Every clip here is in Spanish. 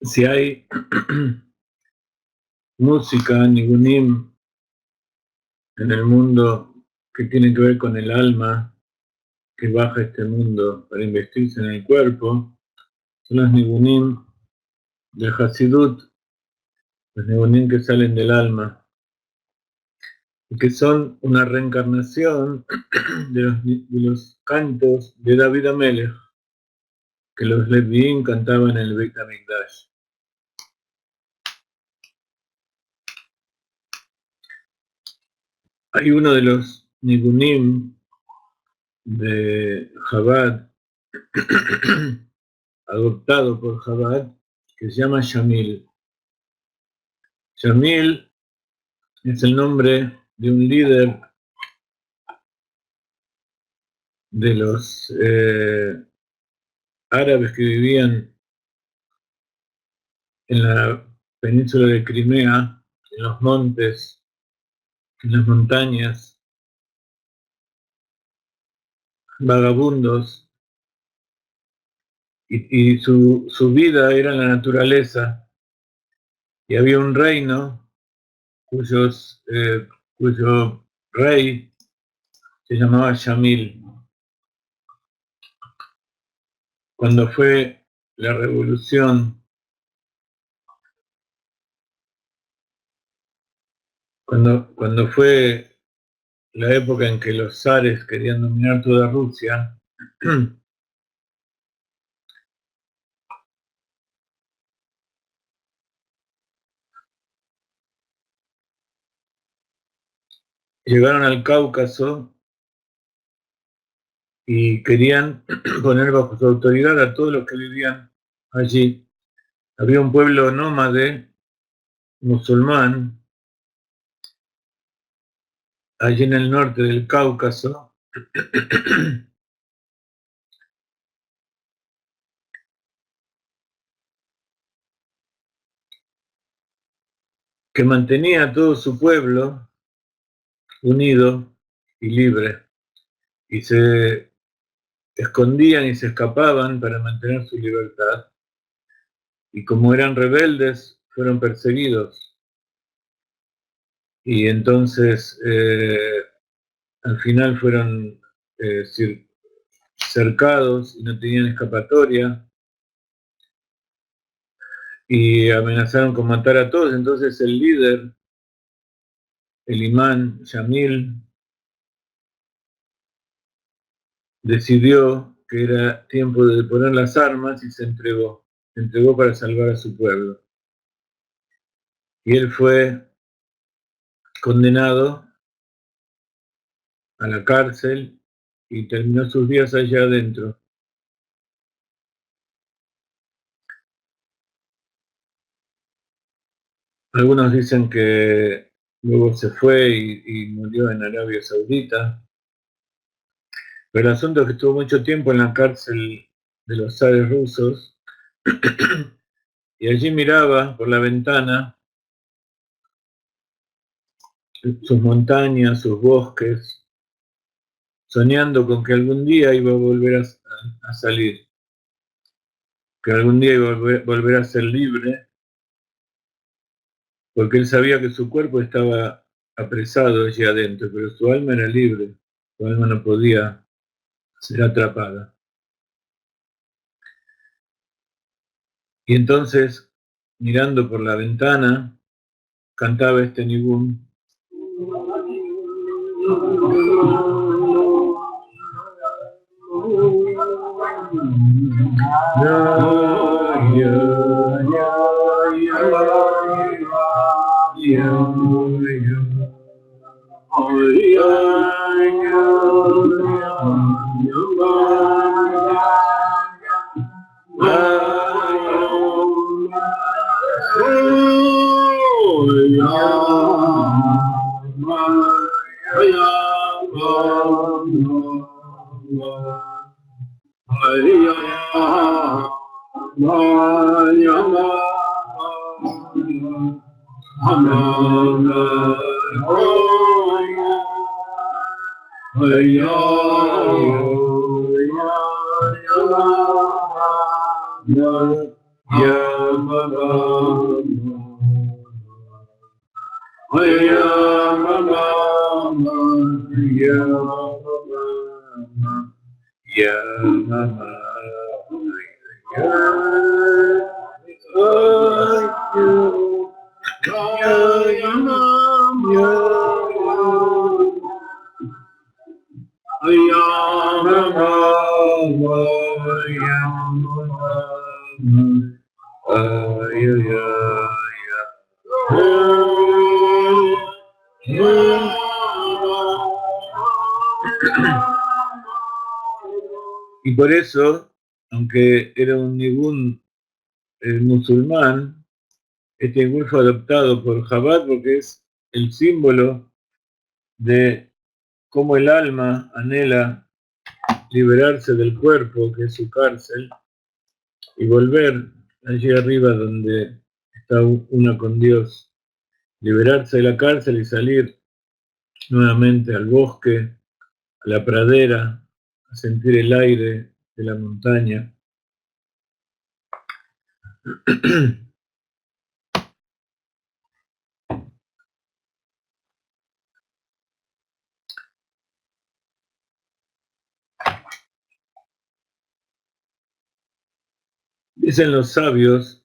si hay música, nigunim, en el mundo que tiene que ver con el alma que baja a este mundo para investirse en el cuerpo, son los nigunim del Hasidut, los nigunim que salen del alma, y que son una reencarnación de los cantos de David Amelech, que los Leviim cantaban en el Beit HaMikdash. Hay uno de los nigunim de Chabad, adoptado por Chabad, que se llama Shamil. Shamil es el nombre de un líder de los árabes que vivían en la península de Crimea, en los montes, en las montañas, vagabundos, y su vida era en la naturaleza, y había un reino cuyo rey se llamaba Shamil. Cuando fue la revolución, cuando fue la época en que los zares querían dominar toda Rusia, llegaron al Cáucaso y querían poner bajo su autoridad a todos los que vivían allí. Había un pueblo nómade musulmán allí en el norte del Cáucaso que mantenía a todo su pueblo unido y libre, y se escondían y se escapaban para mantener su libertad, y como eran rebeldes fueron perseguidos, y entonces al final fueron cercados y no tenían escapatoria, y amenazaron con matar a todos. Entonces el líder, el imán Shamil, decidió que era tiempo de poner las armas y se entregó para salvar a su pueblo. Y él fue condenado a la cárcel y terminó sus días allá adentro. Algunos dicen que luego se fue y murió en Arabia Saudita, pero el asunto es que estuvo mucho tiempo en la cárcel de los zares rusos y allí miraba por la ventana sus montañas, sus bosques, soñando con que algún día iba a volver a salir, que algún día iba a volver a ser libre, porque él sabía que su cuerpo estaba apresado allí adentro, pero su alma era libre, su alma no podía ser atrapada. Y entonces, mirando por la ventana, cantaba este nigún. Y por eso, aunque era un nibún musulmán, este nibún fue adoptado por Chabad porque es el símbolo de cómo el alma anhela liberarse del cuerpo, que es su cárcel, y volver allí arriba donde está una con Dios, liberarse de la cárcel y salir nuevamente al bosque, a la pradera, a sentir el aire de la montaña. Dicen los sabios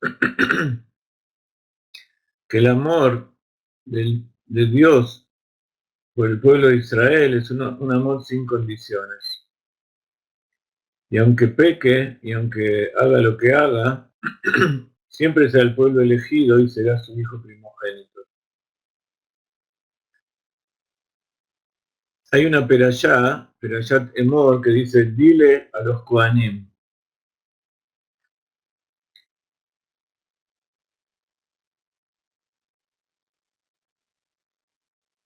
que el amor de Dios por el pueblo de Israel es un amor sin condiciones. Y aunque peque y aunque haga lo que haga, siempre será el pueblo elegido y será su hijo primogénito. Hay una Perashat Emor, que dice: dile a los Kohanim.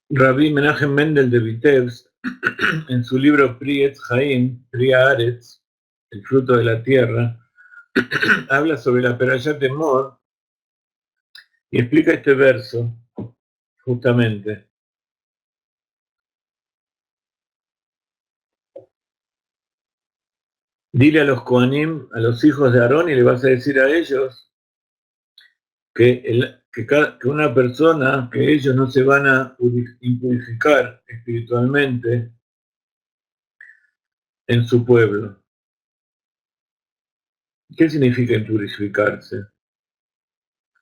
Rabbi Menachem Mendel de Vitebsk, en su libro Pri Etz Chaim, Pri Haaretz, el fruto de la tierra, habla sobre la Perashat Emor y explica este verso, justamente. Dile a los Kohanim, a los hijos de Aarón, y le vas a decir a ellos que una persona, que ellos no se van a impurificar espiritualmente en su pueblo. ¿Qué significa impurificarse?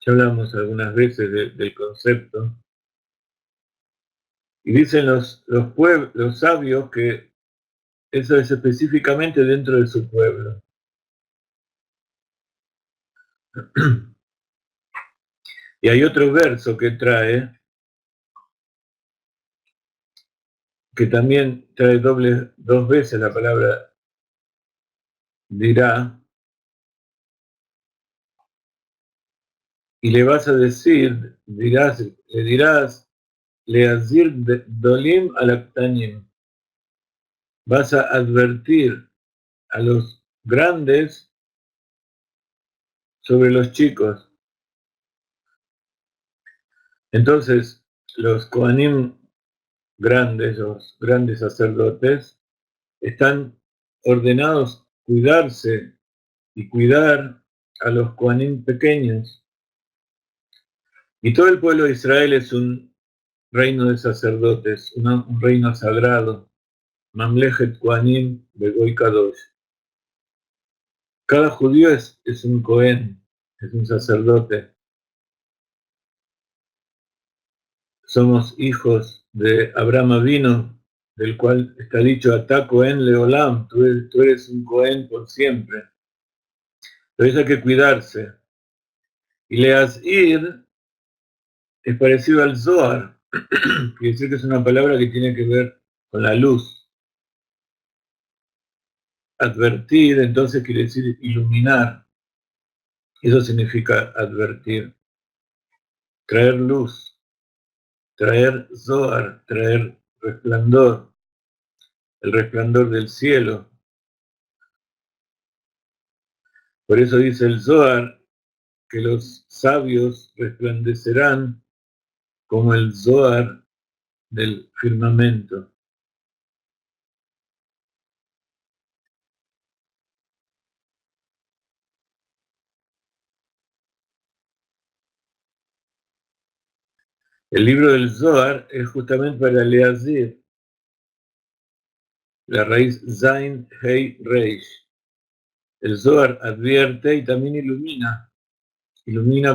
Ya hablamos algunas veces del concepto. Y dicen los sabios que eso es específicamente dentro de su pueblo. Y hay otro verso que también trae dos veces la palabra dirá, y le vas a decir, le dirás, Leazir Dolim al-Aktanim. Vas a advertir a los grandes sobre los chicos. Entonces, los Kohanim grandes, los grandes sacerdotes, están ordenados cuidarse y cuidar a los Kohanim pequeños. Y todo el pueblo de Israel es un reino de sacerdotes, un reino sagrado. Mamlechet Kohanim Begoy Kadosh. Cada judío es un Cohen, es un sacerdote. Somos hijos de Abraham Avino, del cual está dicho: Atá Cohen Leolam, tú eres un Cohen por siempre. Pero eso hay que cuidarse. Y Leazir es parecido al Zohar, quiere decir que es una palabra que tiene que ver con la luz. Advertir, entonces, quiere decir iluminar. Eso significa advertir. Traer luz, traer Zohar, traer resplandor, el resplandor del cielo. Por eso dice el Zohar que los sabios resplandecerán como el Zohar del firmamento. El libro del Zohar es justamente para Leazir, la raíz Zain Hei Reish. El Zohar advierte y también ilumina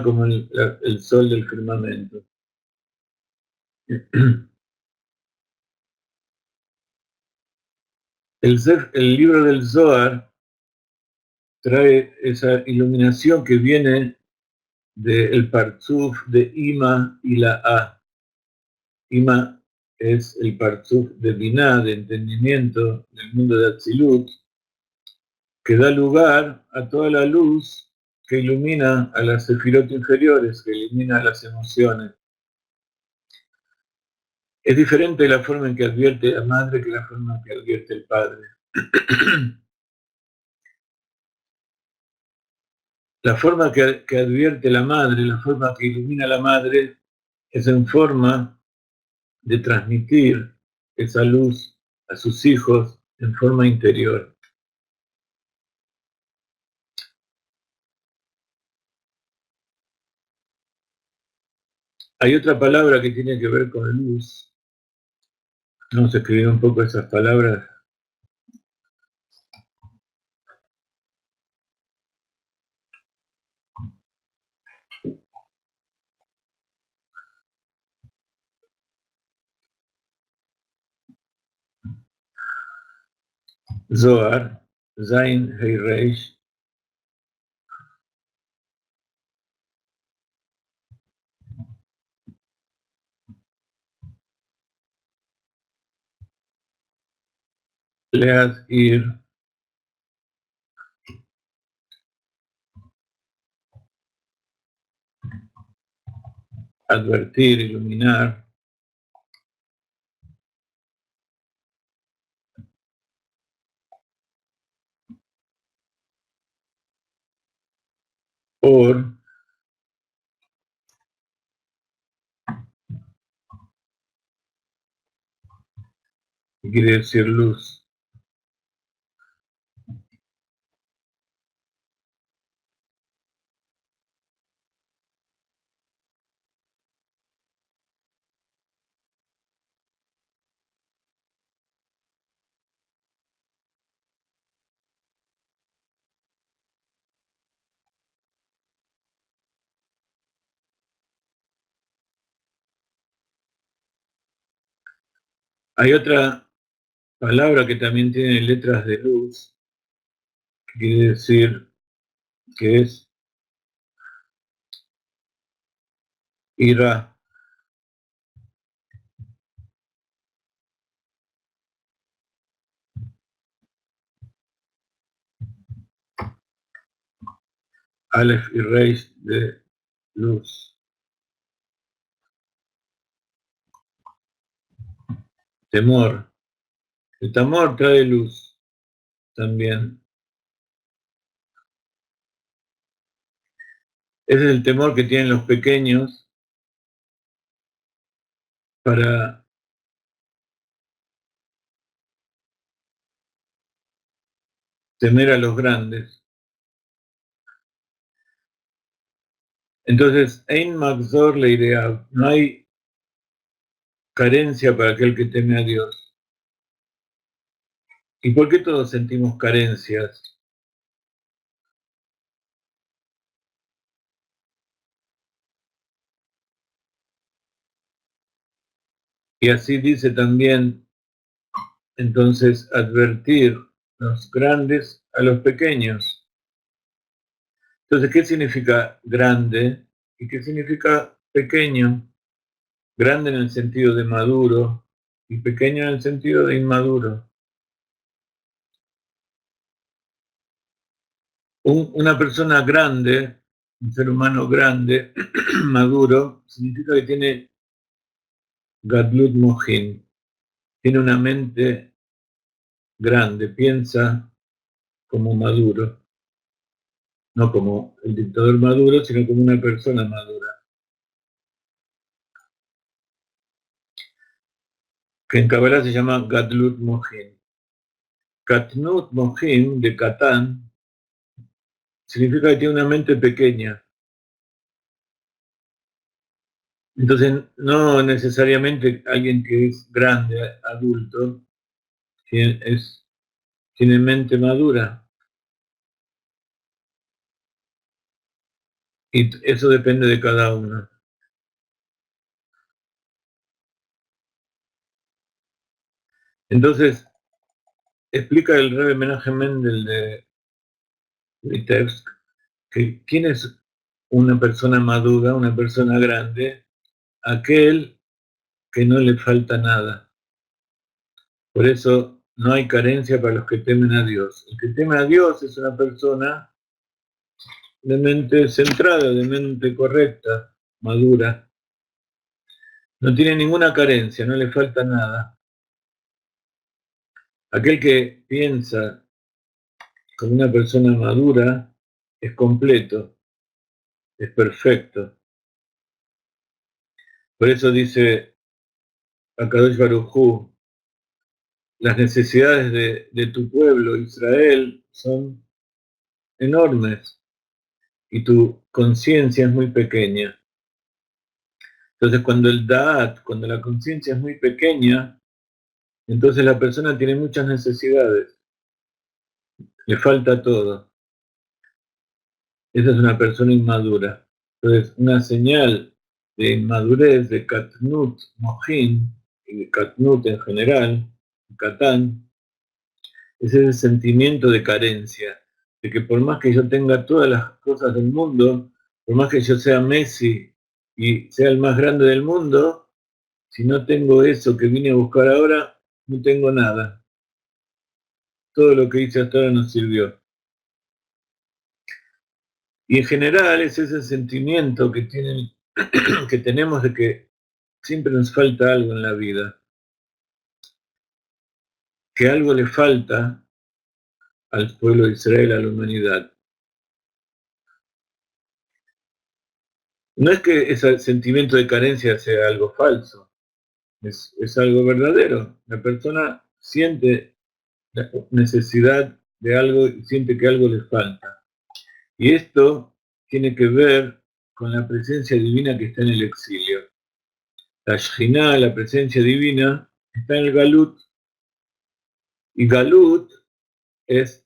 como el sol del firmamento. El libro del Zohar trae esa iluminación que viene del Partzuf de Ima y la A. Ima es el Partzuf de Binah, de entendimiento del mundo de Atzilut, que da lugar a toda la luz que ilumina a las sefirot inferiores, que ilumina las emociones. Es diferente la forma en que advierte la madre que la forma en que advierte el padre. La forma que advierte la madre, la forma que ilumina la madre, es en forma de transmitir esa luz a sus hijos en forma interior. Hay otra palabra que tiene que ver con luz. Vamos a escribir un poco esas palabras. Zohar, Zain Hei Reish, Leaz Ir, advertir, iluminar. Or, que quiere decir luz. Hay otra palabra que también tiene letras de luz, que quiere decir que es ira. Aleph y Reish de luz. Temor. El temor trae luz también. Ese es el temor que tienen los pequeños para temer a los grandes. Entonces, Ein Magzor Leireab, no hay carencia para aquel que teme a Dios. ¿Y por qué todos sentimos carencias? Y así dice también, entonces, advertir los grandes a los pequeños. Entonces, ¿qué significa grande y qué significa pequeño? Grande en el sentido de maduro y pequeño en el sentido de inmaduro. Una persona grande, un ser humano grande, maduro, significa que tiene Gadlut Mohin, tiene una mente grande, piensa como Maduro, no como el dictador Maduro, sino como una persona madura, que en Kabbalah se llama Gadlut Mohin. Katnut Mohin, de Katán, significa que tiene una mente pequeña. Entonces, no necesariamente alguien que es grande, adulto, tiene mente madura. Y eso depende de cada uno. Entonces, explica el Rebbe Menachem Mendel de Vitebsk que quién es una persona madura, una persona grande, aquel que no le falta nada. Por eso no hay carencia para los que temen a Dios. El que teme a Dios es una persona de mente centrada, de mente correcta, madura. No tiene ninguna carencia, no le falta nada. Aquel que piensa como una persona madura es completo, es perfecto. Por eso dice Akadosh Baruj Hu, las necesidades de tu pueblo, Israel, son enormes y tu conciencia es muy pequeña. Entonces, cuando la conciencia es muy pequeña, entonces la persona tiene muchas necesidades, le falta todo. Esa es una persona inmadura. Entonces, una señal de inmadurez, de Katnut Mohin, y de Katnut en general, Katán, es ese sentimiento de carencia, de que por más que yo tenga todas las cosas del mundo, por más que yo sea Messi y sea el más grande del mundo, si no tengo eso que vine a buscar ahora, no tengo nada. Todo lo que hice hasta ahora no sirvió. Y en general es ese sentimiento que tenemos de que siempre nos falta algo en la vida, que algo le falta al pueblo de Israel, a la humanidad. No es que ese sentimiento de carencia sea algo falso, es algo verdadero. La persona siente la necesidad de algo y siente que algo le falta. Y esto tiene que ver con la presencia divina que está en el exilio. La Shekhinah, la presencia divina, está en el Galut. Y Galut es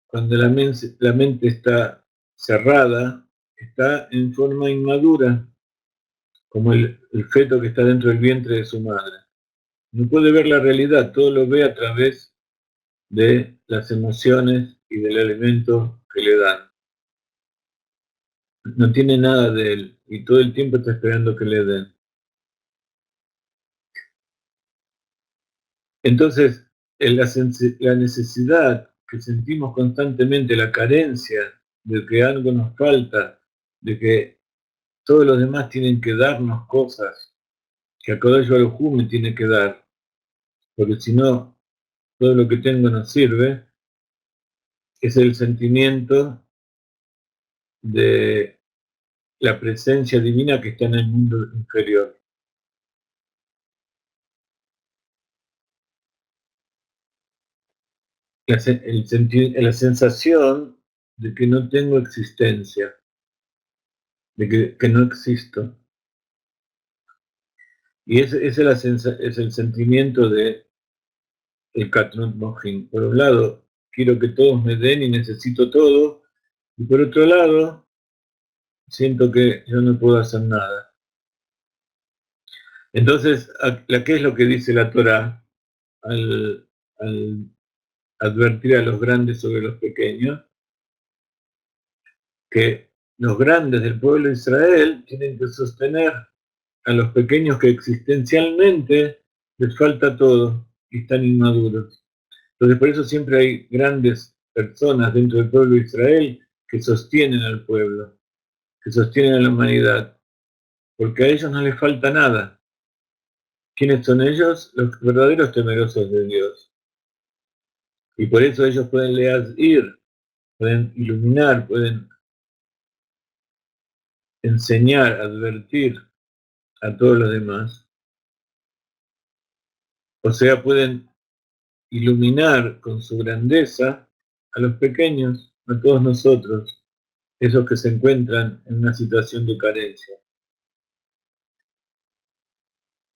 cuando la mente está cerrada, está en forma inmadura, como el feto que está dentro del vientre de su madre. No puede ver la realidad, todo lo ve a través de las emociones y del alimento que le dan. No tiene nada de él y todo el tiempo está esperando que le den. Entonces, la necesidad que sentimos constantemente, la carencia de que algo nos falta, de que todos los demás tienen que darnos cosas que a Kodesh Baruj Hu me tiene que dar, porque si no, todo lo que tengo no sirve, es el sentimiento de la presencia divina que está en el mundo inferior. La sensación de que no tengo existencia, de que no existo. Y ese es el sentimiento de el Katnut Mohin. Por un lado, quiero que todos me den y necesito todo, y por otro lado, siento que yo no puedo hacer nada. Entonces, ¿qué es lo que dice la Torá al advertir a los grandes sobre los pequeños? Que los grandes del pueblo de Israel tienen que sostener a los pequeños que existencialmente les falta todo y están inmaduros. Entonces, por eso siempre hay grandes personas dentro del pueblo de Israel que sostienen al pueblo, que sostienen a la humanidad, porque a ellos no les falta nada. ¿Quiénes son ellos? Los verdaderos temerosos de Dios. Y por eso ellos pueden ir, pueden iluminar, pueden enseñar, advertir a todos los demás. O sea, pueden iluminar con su grandeza a los pequeños, a todos nosotros, esos que se encuentran en una situación de carencia.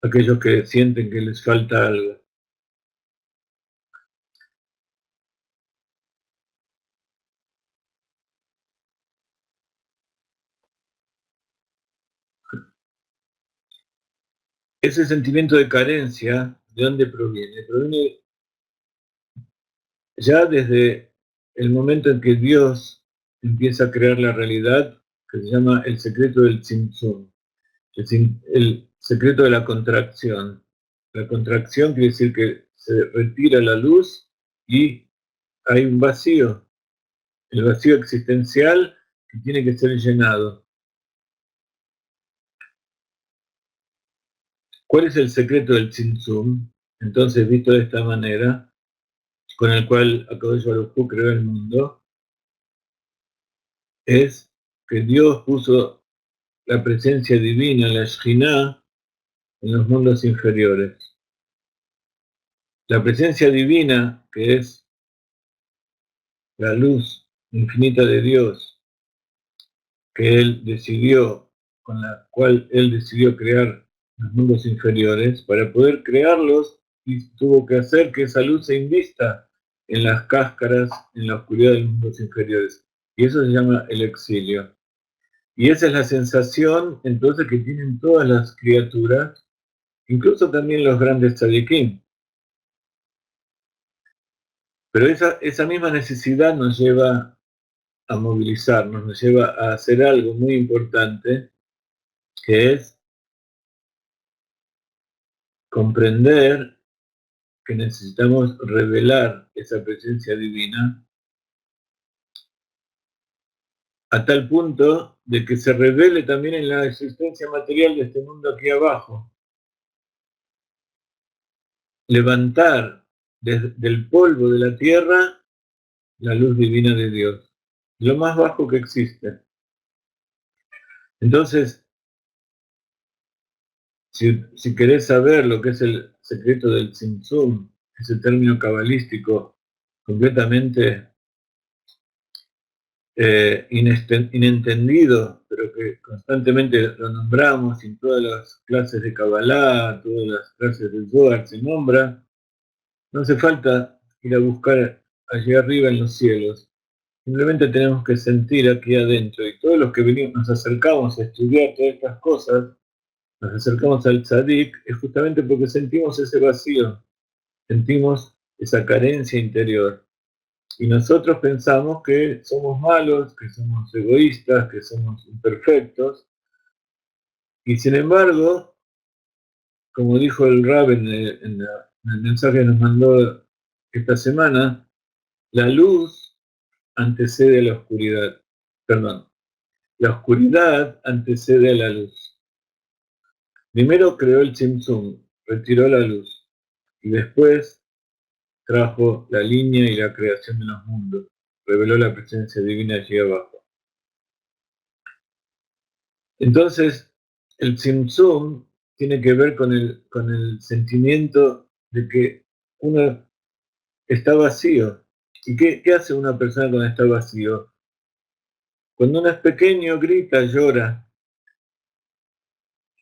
aquellos que sienten que les falta algo. Ese sentimiento de carencia, ¿de dónde proviene? Proviene ya desde el momento en que Dios empieza a crear la realidad, que se llama el secreto del Tzimtzum, el secreto de la contracción. La contracción quiere decir que se retira la luz y hay un vacío, el vacío existencial que tiene que ser llenado. ¿Cuál es el secreto del Tzimtzum? Entonces, visto de esta manera, con el cual Akadosh Baruj Hu creó el mundo, es que Dios puso la presencia divina, la Shekhinah, en los mundos inferiores. La presencia divina, que es la luz infinita de Dios, que Él decidió, con la cual Él decidió crear los mundos inferiores, para poder crearlos, y tuvo que hacer que esa luz se invista en las cáscaras, en la oscuridad de los mundos inferiores. Y eso se llama el exilio. Y esa es la sensación, entonces, que tienen todas las criaturas, incluso también los grandes tzadikim. Pero esa misma necesidad nos lleva a movilizarnos, nos lleva a hacer algo muy importante, que es comprender que necesitamos revelar esa presencia divina a tal punto de que se revele también en la existencia material de este mundo aquí abajo. Levantar desde el polvo de la tierra la luz divina de Dios, lo más bajo que existe. Entonces, si querés saber lo que es el secreto del Tzimtzum, ese término cabalístico completamente inentendido, pero que constantemente lo nombramos en todas las clases de Kabbalah, todas las clases del Zohar se nombra, no hace falta ir a buscar allí arriba en los cielos. Simplemente tenemos que sentir aquí adentro, y todos los que venimos, nos acercamos a estudiar todas estas cosas, nos acercamos al tzadik, es justamente porque sentimos ese vacío, sentimos esa carencia interior. Y nosotros pensamos que somos malos, que somos egoístas, que somos imperfectos. Y sin embargo, como dijo el Rab en el mensaje que nos mandó esta semana, la luz antecede a la oscuridad. Perdón, la oscuridad antecede a la luz. Primero creó el Tzimtzum, retiró la luz, y después trajo la línea y la creación de los mundos, reveló la presencia divina allí abajo. Entonces, el Tzimtzum tiene que ver con el sentimiento de que uno está vacío. ¿Y qué hace una persona cuando está vacío? Cuando uno es pequeño, grita, llora.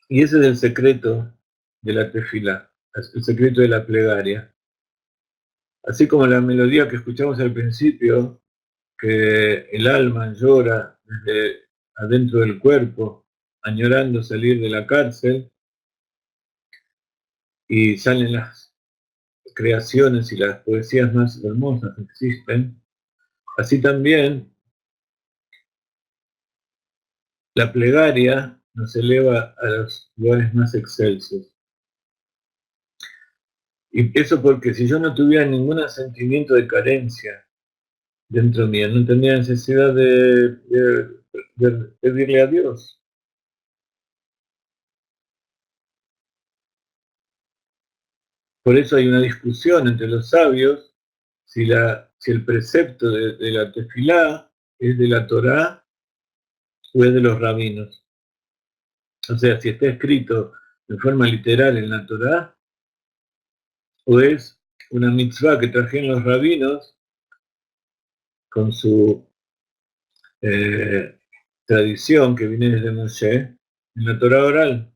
Y ese es el secreto de la tefilá, el secreto de la plegaria. Así como la melodía que escuchamos al principio, que el alma llora desde adentro del cuerpo, añorando salir de la cárcel, y salen las creaciones y las poesías más hermosas que existen, así también la plegaria nos eleva a los lugares más excelsos. Y eso porque si yo no tuviera ningún sentimiento de carencia dentro mío, no tendría necesidad de pedirle a Dios. Por eso hay una discusión entre los sabios si el precepto de la tefilá es de la Torá o es de los rabinos. O sea, si está escrito de forma literal en la Torá, o es una mitzvah que trajeron los rabinos con su tradición que viene desde Moshe, en la Torá oral.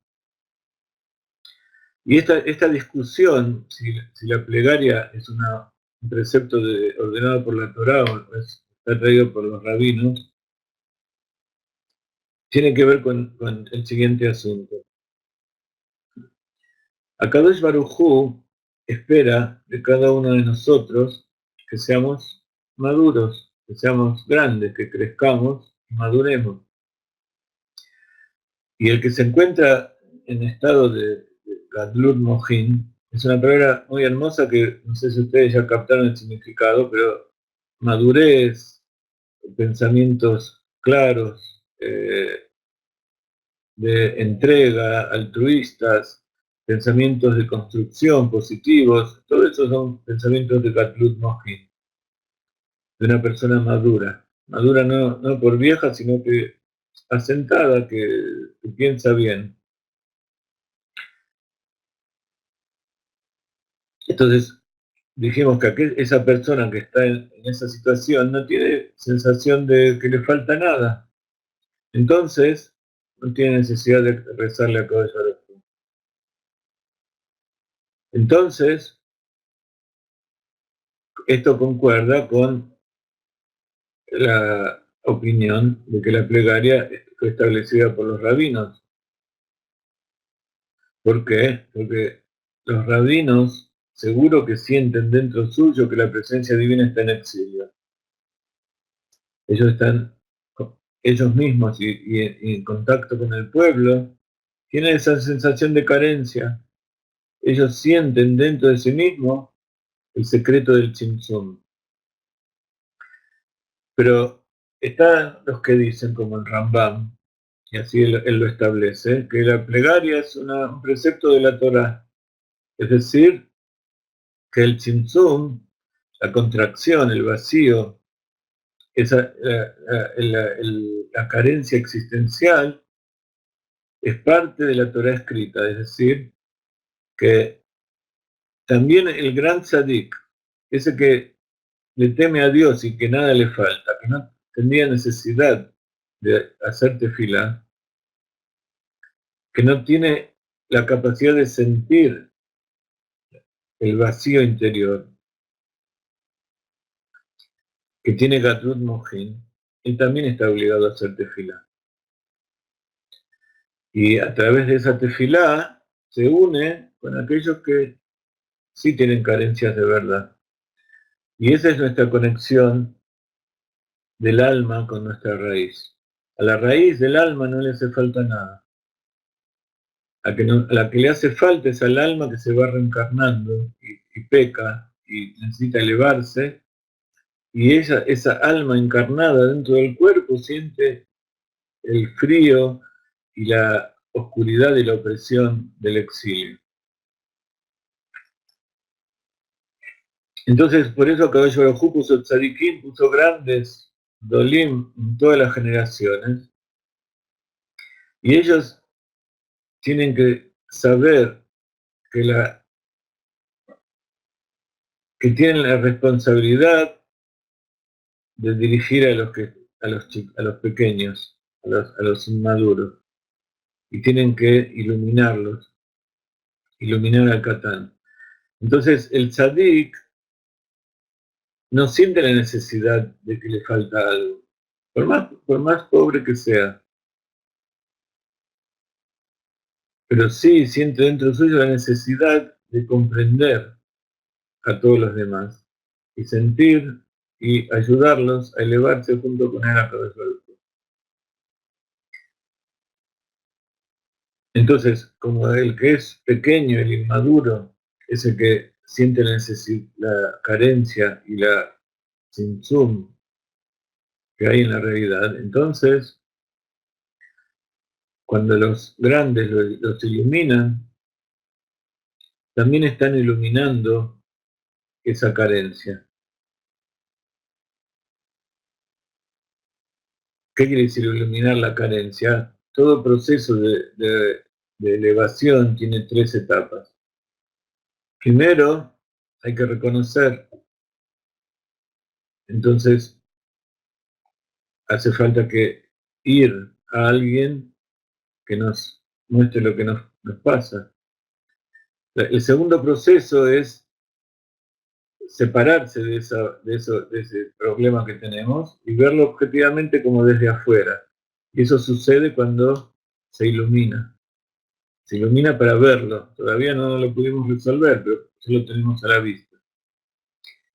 Y esta discusión, si la plegaria es un precepto ordenado por la Torá o está traído por los rabinos, tiene que ver con el siguiente asunto. Akadosh Baruj Hu espera de cada uno de nosotros que seamos maduros, que seamos grandes, que crezcamos y maduremos. Y el que se encuentra en estado de Gadlut Mohin es una palabra muy hermosa que no sé si ustedes ya captaron el significado, pero madurez, pensamientos claros, de entrega, altruistas, pensamientos de construcción positivos, todo eso son pensamientos de Gadlut Mohin, de una persona madura. Madura no por vieja, sino que asentada, que piensa bien. Entonces, dijimos que esa persona que está en esa situación no tiene sensación de que le falta nada. Entonces, no tiene necesidad de rezarle a Kodesh Baruj Hu. Entonces, esto concuerda con la opinión de que la plegaria fue establecida por los rabinos. ¿Por qué? Porque los rabinos seguro que sienten dentro suyo que la presencia divina está en exilio. Ellos están ellos mismos y en contacto con el pueblo, tienen esa sensación de carencia. Ellos sienten dentro de sí mismos el secreto del Tzimtzum. Pero están los que dicen, como el Rambam, y así él lo establece, que la plegaria es un precepto de la Torah. Es decir, que el Tzimtzum, la contracción, el vacío, la carencia existencial, es parte de la Torah escrita, es decir, que también el gran tzadik, ese que le teme a Dios y que nada le falta, que no tendría necesidad de hacer tefilá, que no tiene la capacidad de sentir el vacío interior, que tiene Gatrut Mohin, él también está obligado a hacer tefilá. Y a través de esa tefilá se une con aquellos que sí tienen carencias de verdad. Y esa es nuestra conexión del alma con nuestra raíz. A la raíz del alma no le hace falta nada. A la que le hace falta es al alma que se va reencarnando y peca y necesita elevarse. Y esa alma encarnada dentro del cuerpo siente el frío y la oscuridad y la opresión del exilio. Entonces, por eso Akadosh Baruj Hu puso tzadikim, puso grandes dolim en todas las generaciones, y ellos tienen que saber que tienen la responsabilidad de dirigir a los pequeños, a los inmaduros, y tienen que iluminar al Catán. Entonces, el tzadik no siente la necesidad de que le falta algo, por más pobre que sea, pero sí siente dentro suyo la necesidad de comprender a todos los demás y sentir y ayudarlos a elevarse junto con él a través del otro. Entonces, como el que es pequeño, el inmaduro, es el que siente la carencia y la tzimtzum que hay en la realidad, entonces, cuando los grandes los iluminan, también están iluminando esa carencia. ¿Qué quiere decir iluminar la carencia? Todo proceso de elevación tiene 3 etapas. Primero, hay que reconocer, entonces hace falta que ir a alguien que nos muestre lo que nos pasa. El segundo proceso es separarse de ese problema que tenemos y verlo objetivamente como desde afuera. Y eso sucede cuando se ilumina. Se ilumina para verlo. Todavía no lo pudimos resolver, pero ya lo tenemos a la vista.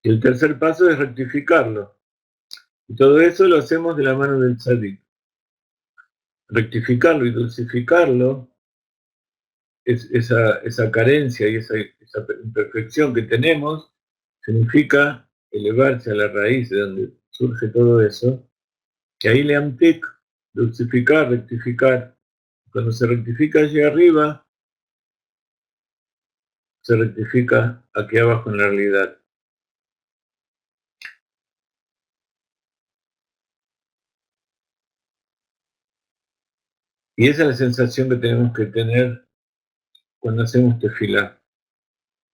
Y el tercer paso es rectificarlo. Y todo eso lo hacemos de la mano del tzadik. Rectificarlo y dulcificarlo, esa carencia y esa imperfección que tenemos, significa elevarse a la raíz de donde surge todo eso, que ahí le amtic, dulcificar, rectificar. Cuando se rectifica allí arriba, se rectifica aquí abajo en la realidad. Y esa es la sensación que tenemos que tener cuando hacemos tefilá.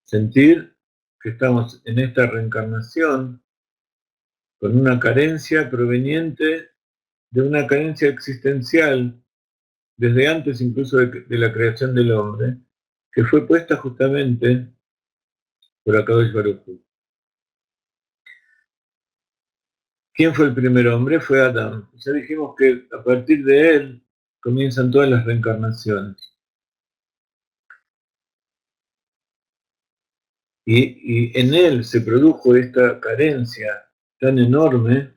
Sentir que estamos en esta reencarnación con una carencia proveniente de una carencia existencial desde antes incluso de la creación del hombre, que fue puesta justamente por Akadosh Baruj Hu. ¿Quién fue el primer hombre? Fue Adán. Ya dijimos que a partir de él comienzan todas las reencarnaciones. Y en él se produjo esta carencia tan enorme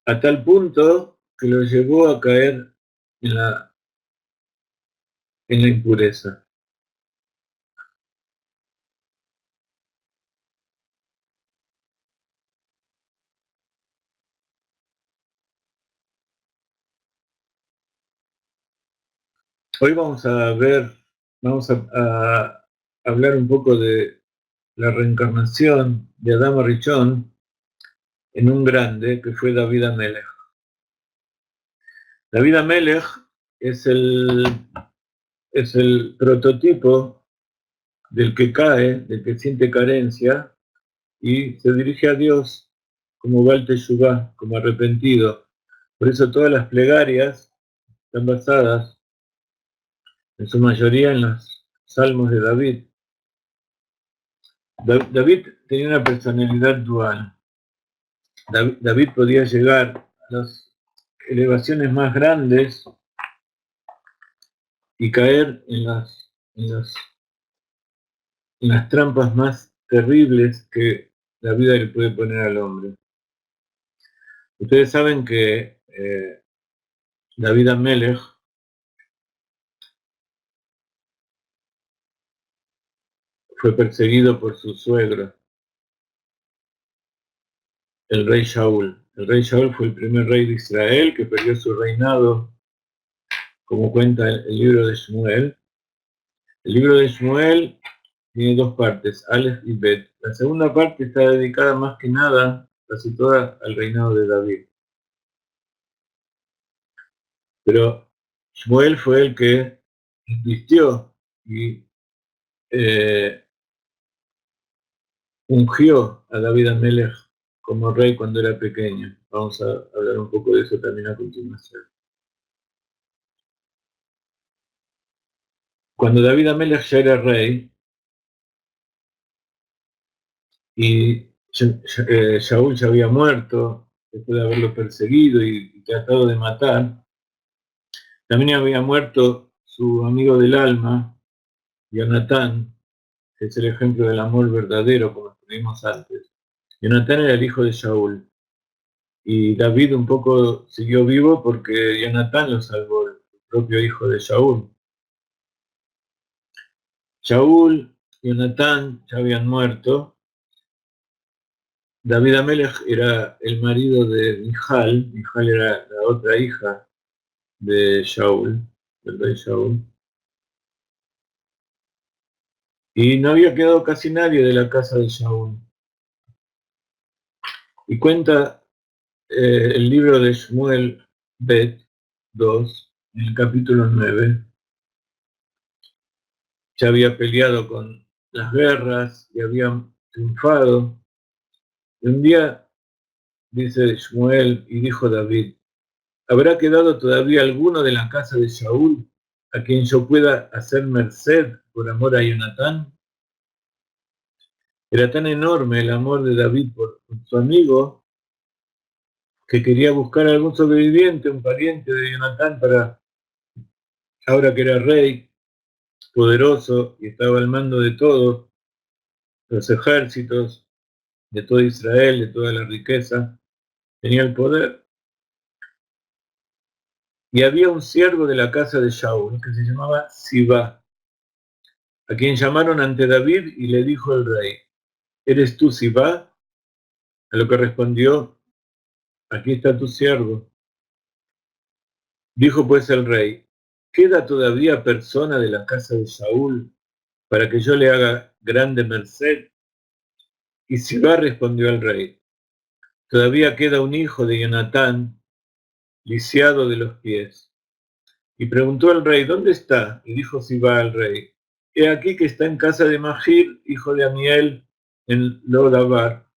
a tal punto que lo llevó a caer en la impureza. Hoy vamos a hablar un poco de la reencarnación de Adán Rishon en un grande que fue David Amelech. David Amelech es el prototipo del que cae, del que siente carencia y se dirige a Dios como Baal Teshuvah, como arrepentido. Por eso todas las plegarias están basadas en su mayoría en los salmos de David. David tenía una personalidad dual. David podía llegar a las elevaciones más grandes y caer en las trampas más terribles que la vida le puede poner al hombre. Ustedes saben que David Amelech fue perseguido por su suegro, el rey Shaul. El rey Shaul fue el primer rey de Israel que perdió su reinado, como cuenta el libro de Shmuel. El libro de Shmuel tiene dos partes, Aleph y Bet. La segunda parte está dedicada más que nada, casi toda, al reinado de David. Pero Shmuel fue el que invistió y ungió a David Amelech como rey cuando era pequeño. Vamos a hablar un poco de eso también a continuación. Cuando David Amelech ya era rey y Shaul ya había muerto después de haberlo perseguido y tratado de matar, también había muerto su amigo del alma, Jonatán, que es el ejemplo del amor verdadero, como estuvimos antes. Jonatán era el hijo de Shaul. Y David un poco siguió vivo porque Jonatán lo salvó, el propio hijo de Shaul. Shaul y Jonatán ya habían muerto. David Amelech era el marido de Mijal. Mijal era la otra hija de Shaul, del rey Shaul. Y no había quedado casi nadie de la casa de Shaul. Y cuenta el libro de Shmuel Bet 2, en el capítulo 9, ya había peleado con las guerras y había triunfado. Y un día, dice Shmuel, y dijo David, ¿habrá quedado todavía alguno de la casa de Shaul a quien yo pueda hacer merced por amor a Jonatán? Era tan enorme el amor de David por su amigo que quería buscar algún sobreviviente, un pariente de Jonatán, para, ahora que era rey, poderoso y estaba al mando de todos los ejércitos, de todo Israel, de toda la riqueza, tenía el poder. Y había un siervo de la casa de Shaul que se llamaba Sibá, a quien llamaron ante David y le dijo el rey: ¿Eres tú Sibá? A lo que respondió: Aquí está tu siervo. Dijo pues el rey: ¿Queda todavía persona de la casa de Saúl para que yo le haga grande merced? Y Sibá respondió al rey: Todavía queda un hijo de Jonatán, lisiado de los pies. Y preguntó al rey: ¿Dónde está? Y dijo Sibá al rey: He aquí que está en casa de Magir, hijo de Amiel, en Lodabar.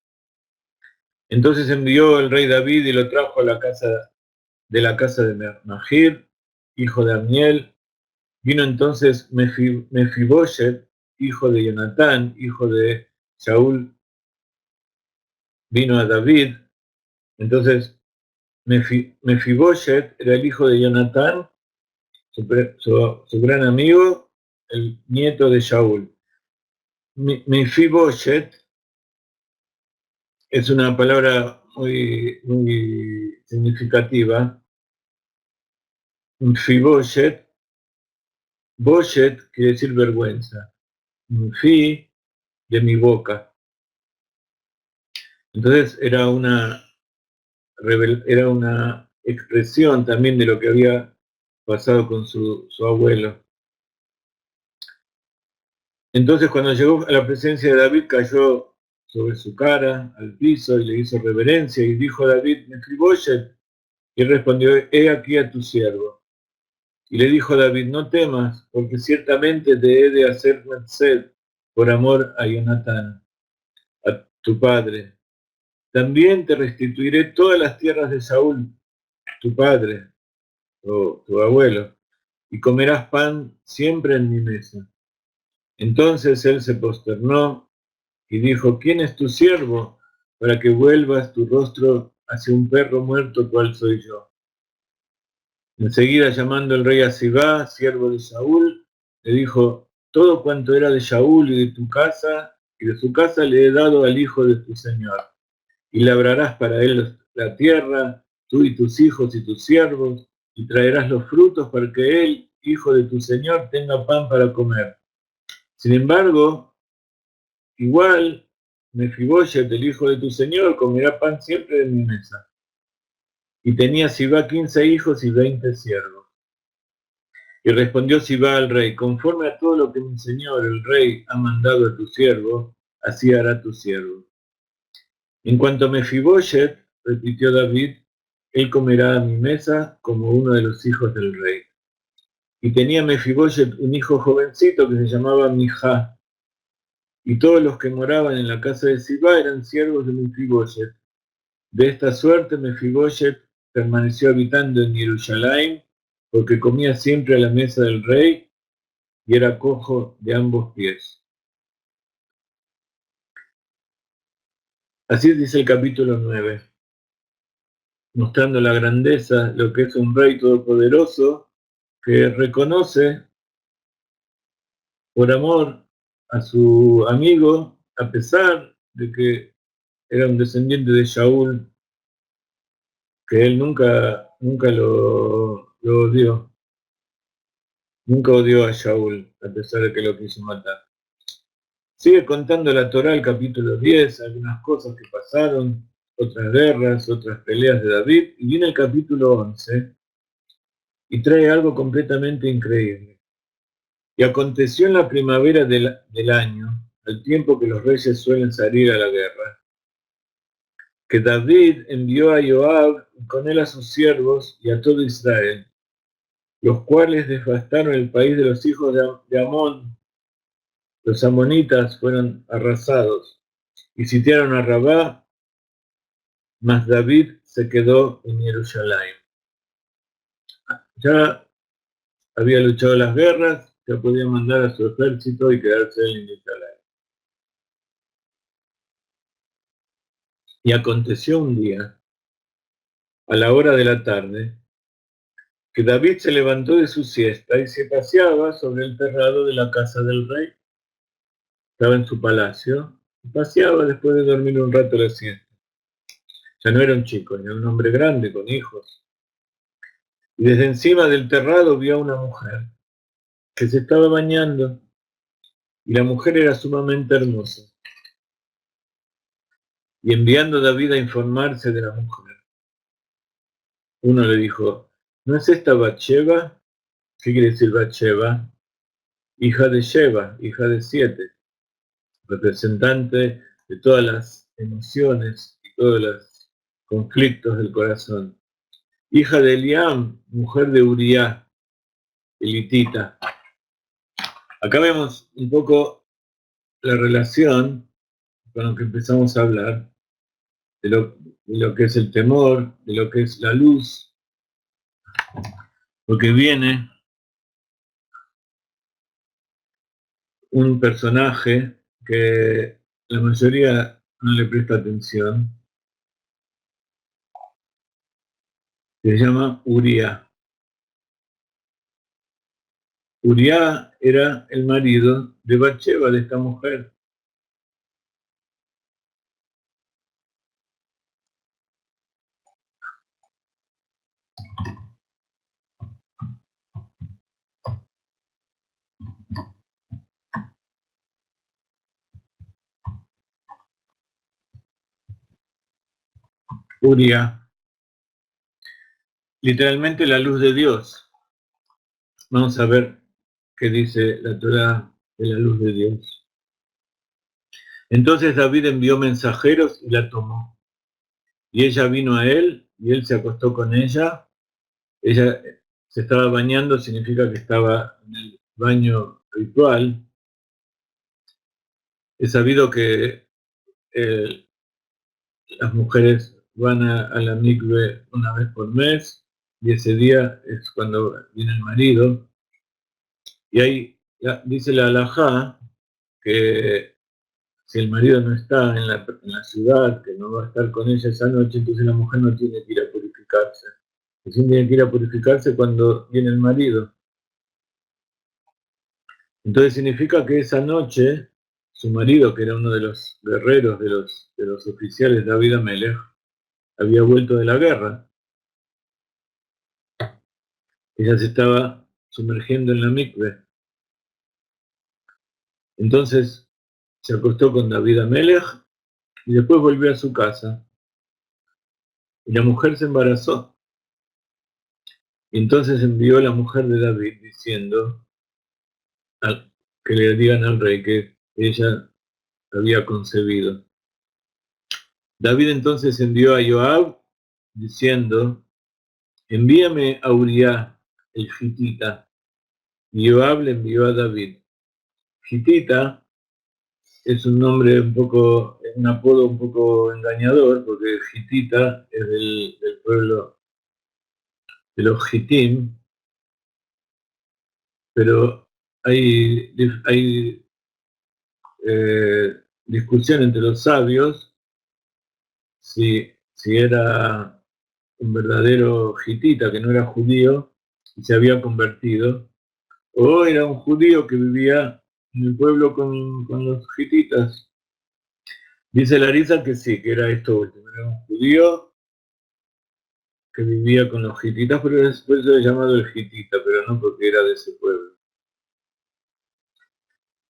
Entonces envió el rey David y lo trajo a la casa de Magir, hijo de Amiel. Vino entonces Mefiboshet, hijo de Jonatán, hijo de Saúl, vino a David. Entonces Mefiboshet era el hijo de Jonatán, su gran amigo, el nieto de Saúl. Mefiboshet es una palabra muy significativa. Mefiboshet, Boshet quiere decir vergüenza. Fi, de mi boca. Entonces era una expresión también de lo que había pasado con su abuelo. Entonces cuando llegó a la presencia de David, cayó sobre su cara al piso y le hizo reverencia y dijo a David: Mefiboshet, y respondió: He aquí a tu siervo. Y le dijo a David: No temas, porque ciertamente te he de hacer merced por amor a Jonatán, a tu padre. También te restituiré todas las tierras de Saúl, tu padre, o tu abuelo, y comerás pan siempre en mi mesa. Entonces él se posternó y dijo: ¿Quién es tu siervo para que vuelvas tu rostro hacia un perro muerto cual soy yo? Enseguida, llamando el rey a Sibá, siervo de Saúl, le dijo: Todo cuanto era de Saúl y de tu casa y de su casa le he dado al hijo de tu señor, y labrarás para él la tierra, tú y tus hijos y tus siervos, y traerás los frutos para que él, hijo de tu señor, tenga pan para comer. Sin embargo, igual Mefiboshet, el hijo de tu señor, comerá pan siempre de mi mesa. Y tenía Sibá 15 hijos y 20 siervos. Y respondió Sibá al rey: Conforme a todo lo que mi señor el rey ha mandado a tu siervo, así hará tu siervo. En cuanto a Mefiboshet, repitió David, él comerá a mi mesa como uno de los hijos del rey. Y tenía Mefiboshet un hijo jovencito que se llamaba Mijá, y todos los que moraban en la casa de Sibá eran siervos de Mefiboshet. De esta suerte Mefiboshet permaneció habitando en Jerusalén, porque comía siempre a la mesa del rey y era cojo de ambos pies. Así dice el capítulo 9, mostrando la grandeza, lo que es un rey todopoderoso, que reconoce por amor a su amigo, a pesar de que era un descendiente de Shaul, que él nunca lo odió, nunca odió a Shaul, a pesar de que lo quiso matar. Sigue contando la Torá, el capítulo 10, algunas cosas que pasaron, otras guerras, otras peleas de David, y viene el capítulo 11 y trae algo completamente increíble. Y aconteció en la primavera del año, al tiempo que los reyes suelen salir a la guerra, que David envió a Joab y con él a sus siervos y a todo Israel, los cuales devastaron el país de los hijos de Amón. Los amonitas fueron arrasados y sitiaron a Rabá, mas David se quedó en Jerusalén. Ya había luchado las guerras, ya podía mandar a su ejército y quedarse él en Jerusalén. Y aconteció un día, a la hora de la tarde, que David se levantó de su siesta y se paseaba sobre el terrado de la casa del rey. Estaba en su palacio y paseaba después de dormir un rato la siesta. Ya no era un chico, era un hombre grande con hijos. Y desde encima del terrado vio a una mujer que se estaba bañando, y la mujer era sumamente hermosa. Y enviando a David a informarse de la mujer, uno le dijo: ¿no es esta Bathsheba? ¿Qué quiere decir Bathsheba? Hija de Sheba, hija de 7, representante de todas las emociones y todos los conflictos del corazón. Hija de Eliam, mujer de Uriah, elitita. Acá vemos un poco la relación con lo que empezamos a hablar, de lo que es el temor, de lo que es la luz, porque viene un personaje que la mayoría no le presta atención, que se llama Uriah. Uriah era el marido de Bathsheba, de esta mujer. Uriah, literalmente la luz de Dios. Vamos a ver qué dice la Torá de la luz de Dios. Entonces David envió mensajeros y la tomó. Y ella vino a él y él se acostó con ella. Ella se estaba bañando, significa que estaba en el baño ritual. Es sabido que las mujeres van a la mikve una vez por mes y ese día es cuando viene el marido. Y ahí dice la halajá que si el marido no está en la ciudad, que no va a estar con ella esa noche, entonces la mujer no tiene que ir a purificarse. Recién tiene que ir a purificarse cuando viene el marido. Entonces significa que esa noche su marido, que era uno de los guerreros de los oficiales de David Amelech, había vuelto de la guerra. Ella se estaba sumergiendo en la mikve. Entonces se acostó con David Amelech y después volvió a su casa. Y la mujer se embarazó. Y entonces envió la mujer de David diciendo que le digan al rey que ella había concebido. David entonces envió a Joab diciendo: envíame a Uriah, el gitita. Y Joab le envió a David. Gitita es un nombre un apodo un poco engañador, porque gitita es del pueblo de los gitim, pero hay discusión entre los sabios si era un verdadero hitita que no era judío y se había convertido, o era un judío que vivía en el pueblo con los hititas. Dice Larisa que sí, que era esto último, era un judío que vivía con los hititas, pero después se ha llamado el hitita, pero no porque era de ese pueblo.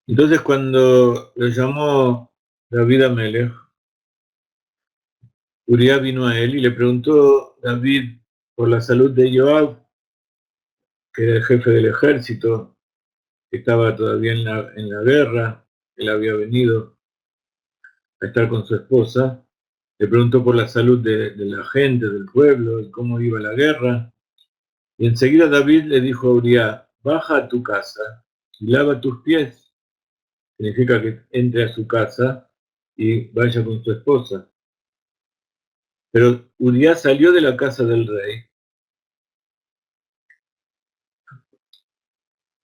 Entonces cuando lo llamó David Amelech, Uriah vino a él y le preguntó David por la salud de Joab, que era el jefe del ejército, que estaba todavía en la guerra. Él había venido a estar con su esposa. Le preguntó por la salud de la gente, del pueblo, y cómo iba la guerra. Y enseguida David le dijo a Uriah: baja a tu casa y lava tus pies. Significa que entre a su casa y vaya con su esposa. Pero Uriah salió de la casa del rey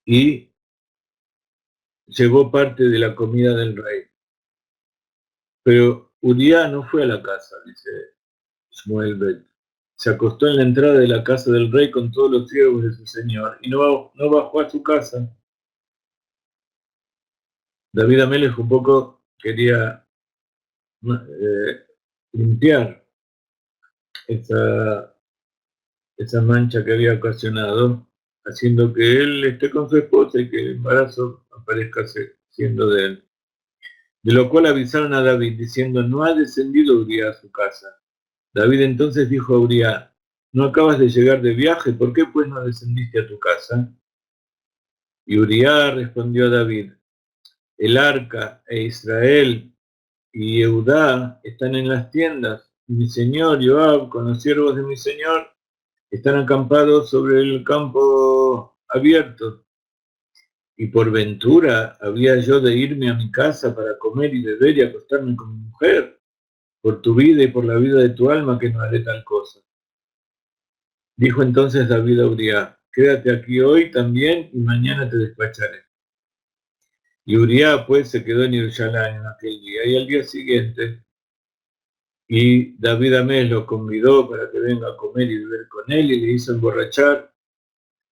y llevó parte de la comida del rey. Pero Uría no fue a la casa, dice Shmuel Bet. Se acostó en la entrada de la casa del rey con todos los siervos de su señor y no bajó a su casa. David Amelech un poco quería limpiar esa mancha que había ocasionado, haciendo que él esté con su esposa y que el embarazo aparezca siendo de él. De lo cual avisaron a David, diciendo, no ha descendido Uría a su casa. David entonces dijo a Uría, ¿no acabas de llegar de viaje? ¿Por qué pues no descendiste a tu casa? Y Uría respondió a David, el arca e Israel y Eudá están en las tiendas, y mi señor Joab, con los siervos de mi señor, están acampados sobre el campo abierto. Y por ventura había yo de irme a mi casa para comer y beber y acostarme con mi mujer. Por tu vida y por la vida de tu alma que no haré tal cosa. Dijo entonces David a Uría, quédate aquí hoy también y mañana te despacharé. Y Uría pues se quedó en Jerusalén en aquel día y al día siguiente, y David Amés lo convidó para que venga a comer y beber con él y le hizo emborrachar.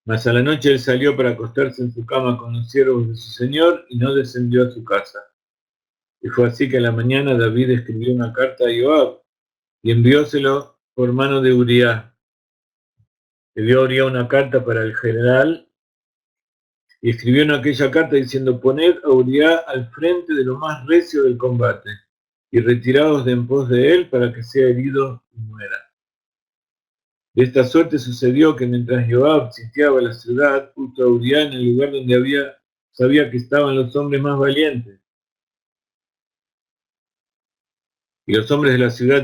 Mas a la noche él salió para acostarse en su cama con los siervos de su señor y no descendió a su casa. Y fue así que a la mañana David escribió una carta a Joab y envióselo por mano de Uría. Le dio a Uría una carta para el general y escribió en aquella carta diciendo, poned a Uría al frente de lo más recio del combate y retiraos de en pos de él para que sea herido y muera. De esta suerte sucedió que mientras Joab sitiaba la ciudad, puso a Uría en el lugar donde sabía que estaban los hombres más valientes. Y los hombres de la ciudad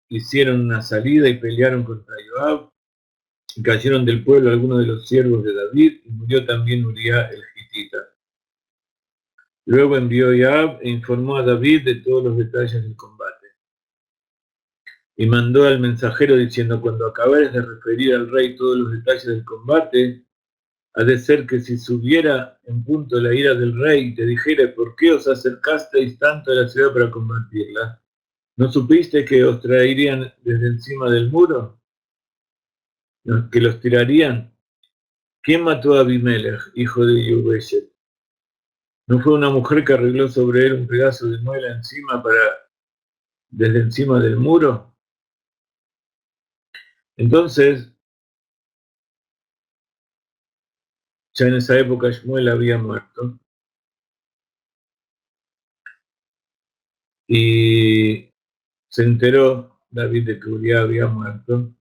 hicieron una salida y pelearon contra Joab, y cayeron del pueblo algunos de los siervos de David, y murió también Uría el gitita. Luego envió Joab e informó a David de todos los detalles del combate. Y mandó al mensajero diciendo, cuando acabares de referir al rey todos los detalles del combate, ha de ser que si subiera en punto la ira del rey y te dijera, ¿por qué os acercasteis tanto a la ciudad para combatirla? ¿No supiste que os traerían desde encima del muro? ¿Que los tirarían? ¿Quién mató a Abimelech, hijo de Yubeshet? ¿No fue una mujer que arregló sobre él un pedazo de muela encima desde encima del muro? Entonces, ya en esa época Shmuel había muerto y se enteró David de que Uría había muerto.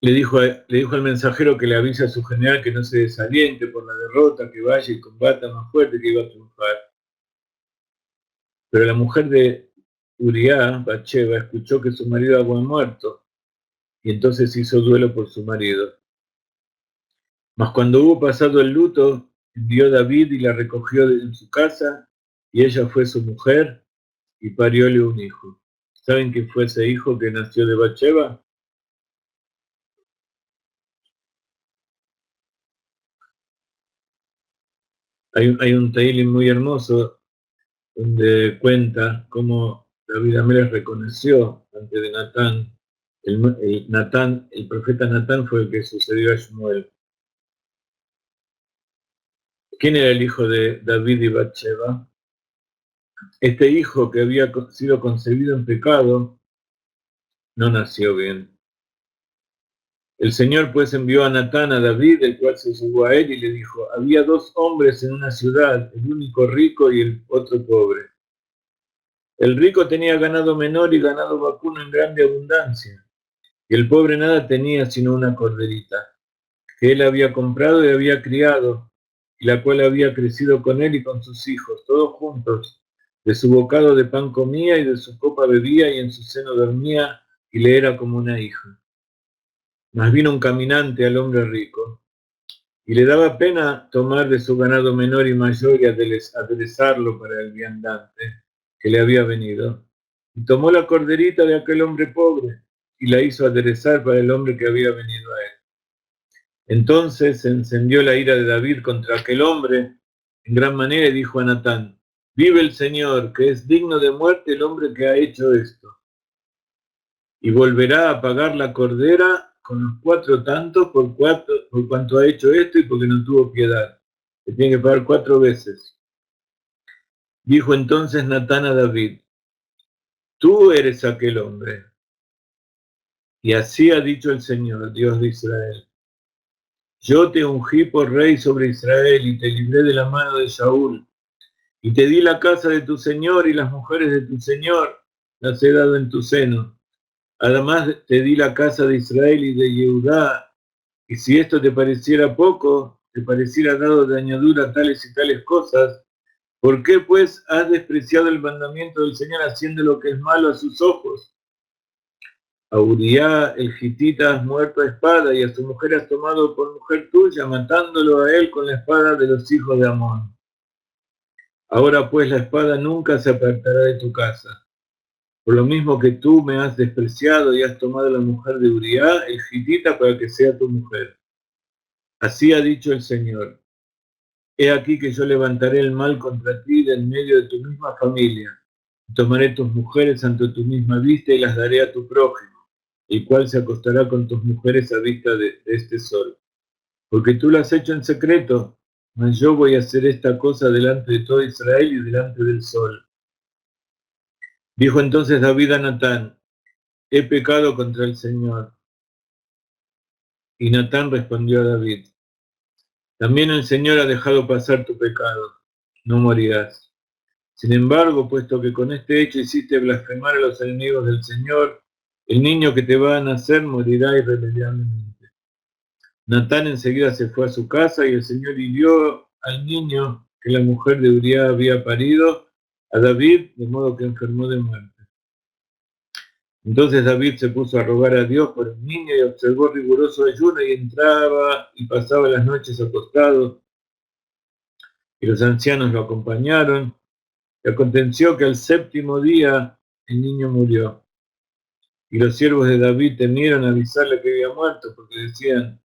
Le dijo al mensajero que le avise a su general que no se desaliente por la derrota, que vaya y combata más fuerte, que iba a triunfar. Pero la mujer de Uría, Bathsheba, escuchó que su marido había muerto y entonces hizo duelo por su marido. Mas cuando hubo pasado el luto, envió David y la recogió en su casa, y ella fue su mujer y parióle un hijo. ¿Saben quién fue ese hijo que nació de Bathsheba? Hay un Teilim muy hermoso donde cuenta cómo David Amelech reconoció ante de Natán, el profeta Natán fue el que sucedió a Shmuel. ¿Quién era el hijo de David y Bathsheba? Este hijo que había sido concebido en pecado no nació bien. El Señor pues envió a Natán a David, el cual se llegó a él y le dijo, había dos hombres en una ciudad, el único rico y el otro pobre. El rico tenía ganado menor y ganado vacuno en grande abundancia, y el pobre nada tenía sino una corderita, que él había comprado y había criado, y la cual había crecido con él y con sus hijos, todos juntos. De su bocado de pan comía y de su copa bebía y en su seno dormía y le era como una hija. Mas vino un caminante al hombre rico y le daba pena tomar de su ganado menor y mayor y aderezarlo para el viandante que le había venido. Y tomó la corderita de aquel hombre pobre y la hizo aderezar para el hombre que había venido a él. Entonces se encendió la ira de David contra aquel hombre en gran manera y dijo a Natán: vive el Señor, que es digno de muerte el hombre que ha hecho esto. Y volverá a pagar la cordera con los 4 tantos por cuanto ha hecho esto y porque no tuvo piedad. Se tiene que pagar 4 veces. Dijo entonces Natán a David: tú eres aquel hombre. Y así ha dicho el Señor, Dios de Israel: yo te ungí por rey sobre Israel y te libré de la mano de Saúl, y te di la casa de tu Señor y las mujeres de tu Señor, las he dado en tu seno. Además te di la casa de Israel y de Yehudá, y si esto te pareciera poco, te pareciera dado de añadura tales y tales cosas, ¿por qué pues has despreciado el mandamiento del Señor haciendo lo que es malo a sus ojos? A Uriah el gitita has muerto a espada, y a su mujer has tomado por mujer tuya, matándolo a él con la espada de los hijos de Amón. Ahora pues la espada nunca se apartará de tu casa. Por lo mismo que tú me has despreciado y has tomado la mujer de Uriah el gitita para que sea tu mujer. Así ha dicho el Señor: he aquí que yo levantaré el mal contra ti de en medio de tu misma familia. Tomaré tus mujeres ante tu misma vista y las daré a tu prójimo, el cual se acostará con tus mujeres a vista de este sol. Porque tú lo has hecho en secreto, mas yo voy a hacer esta cosa delante de todo Israel y delante del sol. Dijo entonces David a Natán: he pecado contra el Señor. Y Natán respondió a David: también el Señor ha dejado pasar tu pecado, no morirás. Sin embargo, puesto que con este hecho hiciste blasfemar a los enemigos del Señor, el niño que te va a nacer morirá irremediablemente. Natán enseguida se fue a su casa y el Señor hirió al niño que la mujer de Uriah había parido a David, de modo que enfermó de muerte. Entonces David se puso a rogar a Dios por el niño y observó riguroso ayuno y entraba y pasaba las noches acostado, y los ancianos lo acompañaron. Y aconteció que al 7º día el niño murió. Y los siervos de David temieron avisarle que había muerto, porque decían: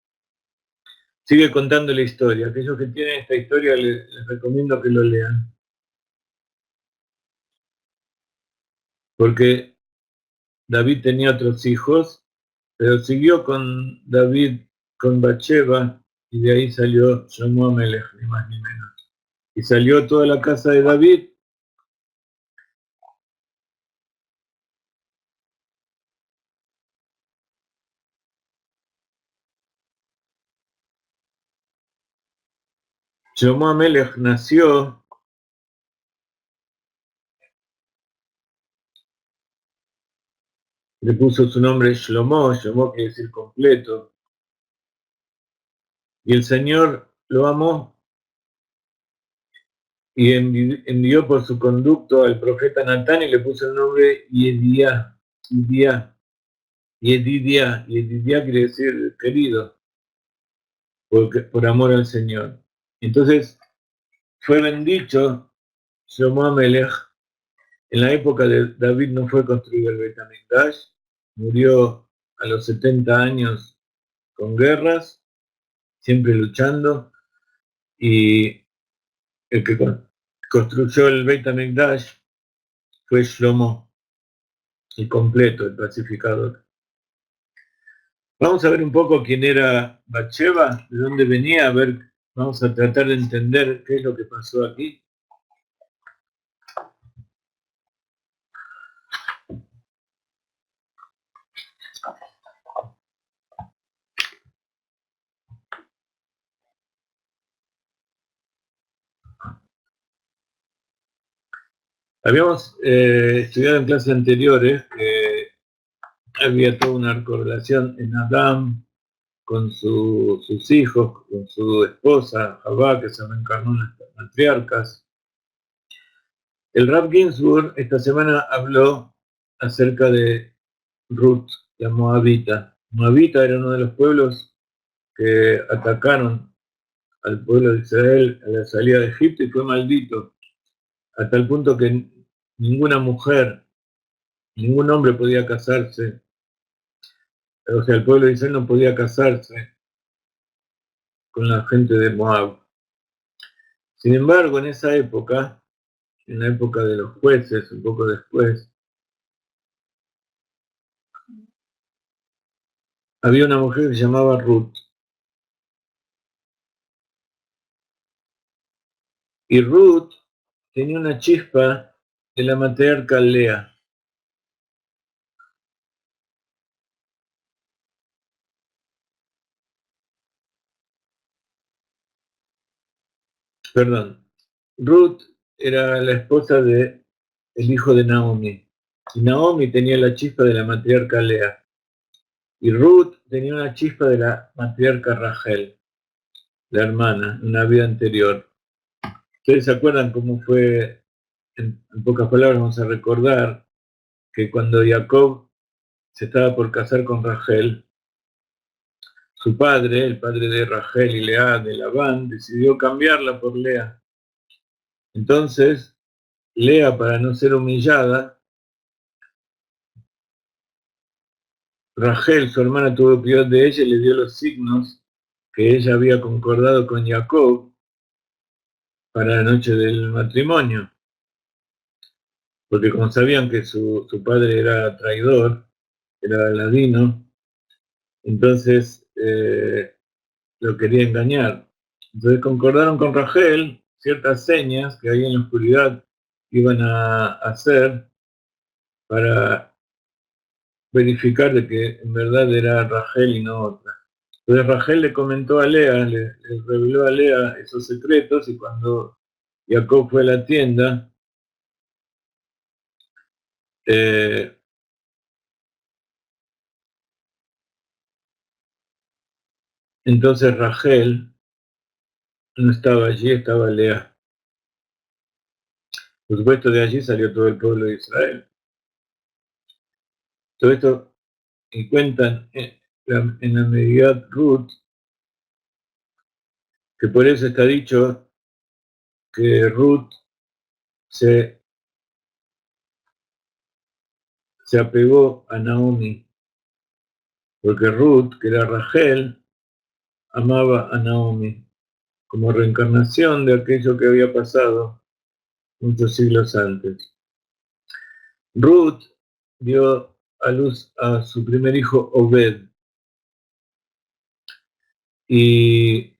sigue contando la historia. Aquellos que tienen esta historia les recomiendo que lo lean. Porque David tenía otros hijos, pero siguió con David, con Bathsheba, y de ahí salió Shlomo Amelech, ni más ni menos. Y salió toda la casa de David. Shlomo Amelech nació le puso su nombre Shlomo, Shlomo quiere decir completo, y el Señor lo amó y envió por su conducto al profeta Natán y le puso el nombre Yedidiá, Yedidiá quiere decir querido, por amor al Señor. Entonces fue bendicho Shlomo Amelech. En la época de David no fue construido el Beit HaMikdash, murió a los 70 años con guerras, siempre luchando, y el que construyó el Beit HaMikdash fue Shlomo, el completo, el pacificador. Vamos a ver un poco quién era Bathsheba, de dónde venía, vamos a tratar de entender qué es lo que pasó aquí. Habíamos estudiado en clases anteriores que había toda una correlación en Adán con sus hijos, con su esposa, Javá, que se reencarnó en las matriarcas. El Rav Ginsburg esta semana habló acerca de Ruth, la Moabita. Moabita era uno de los pueblos que atacaron al pueblo de Israel a la salida de Egipto y fue maldito, a tal punto que ninguna mujer, ningún hombre podía casarse o sea, el pueblo de Israel no podía casarse con la gente de Moab. Sin embargo, en esa época, en la época de los jueces, un poco después, había una mujer que se llamaba Ruth. Y Ruth tenía una chispa de la matriarca Lea. Perdón, Ruth era la esposa de el hijo de Naomi. Y Naomi tenía la chispa de la matriarca Lea. Y Ruth tenía una chispa de la matriarca Rachel, la hermana, en una vida anterior. ¿Ustedes se acuerdan cómo fue? En pocas palabras vamos a recordar que cuando Jacob se estaba por casar con Rachel, su padre, el padre de Rachel y Lea, de Labán, decidió cambiarla por Lea. Entonces, Lea, para no ser humillada, Rachel, su hermana, tuvo piedad de ella y le dio los signos que ella había concordado con Jacob para la noche del matrimonio. Porque como sabían que su padre era traidor, era ladino, entonces lo quería engañar. Entonces concordaron con Rachel ciertas señas que ahí en la oscuridad iban a hacer para verificar de que en verdad era Rachel y no otra. Entonces Rachel le comentó a Lea, le reveló a Lea esos secretos y cuando Jacob fue a la tienda, eh, entonces Rachel no estaba allí, estaba Lea. Por supuesto, de allí salió todo el pueblo de Israel. Todo esto y cuentan en la medida Ruth, que por eso está dicho que Ruth se, se apegó a Naomi, porque Ruth, que era Rachel, amaba a Naomi como reencarnación de aquello que había pasado muchos siglos antes. Ruth dio a luz a su primer hijo Obed y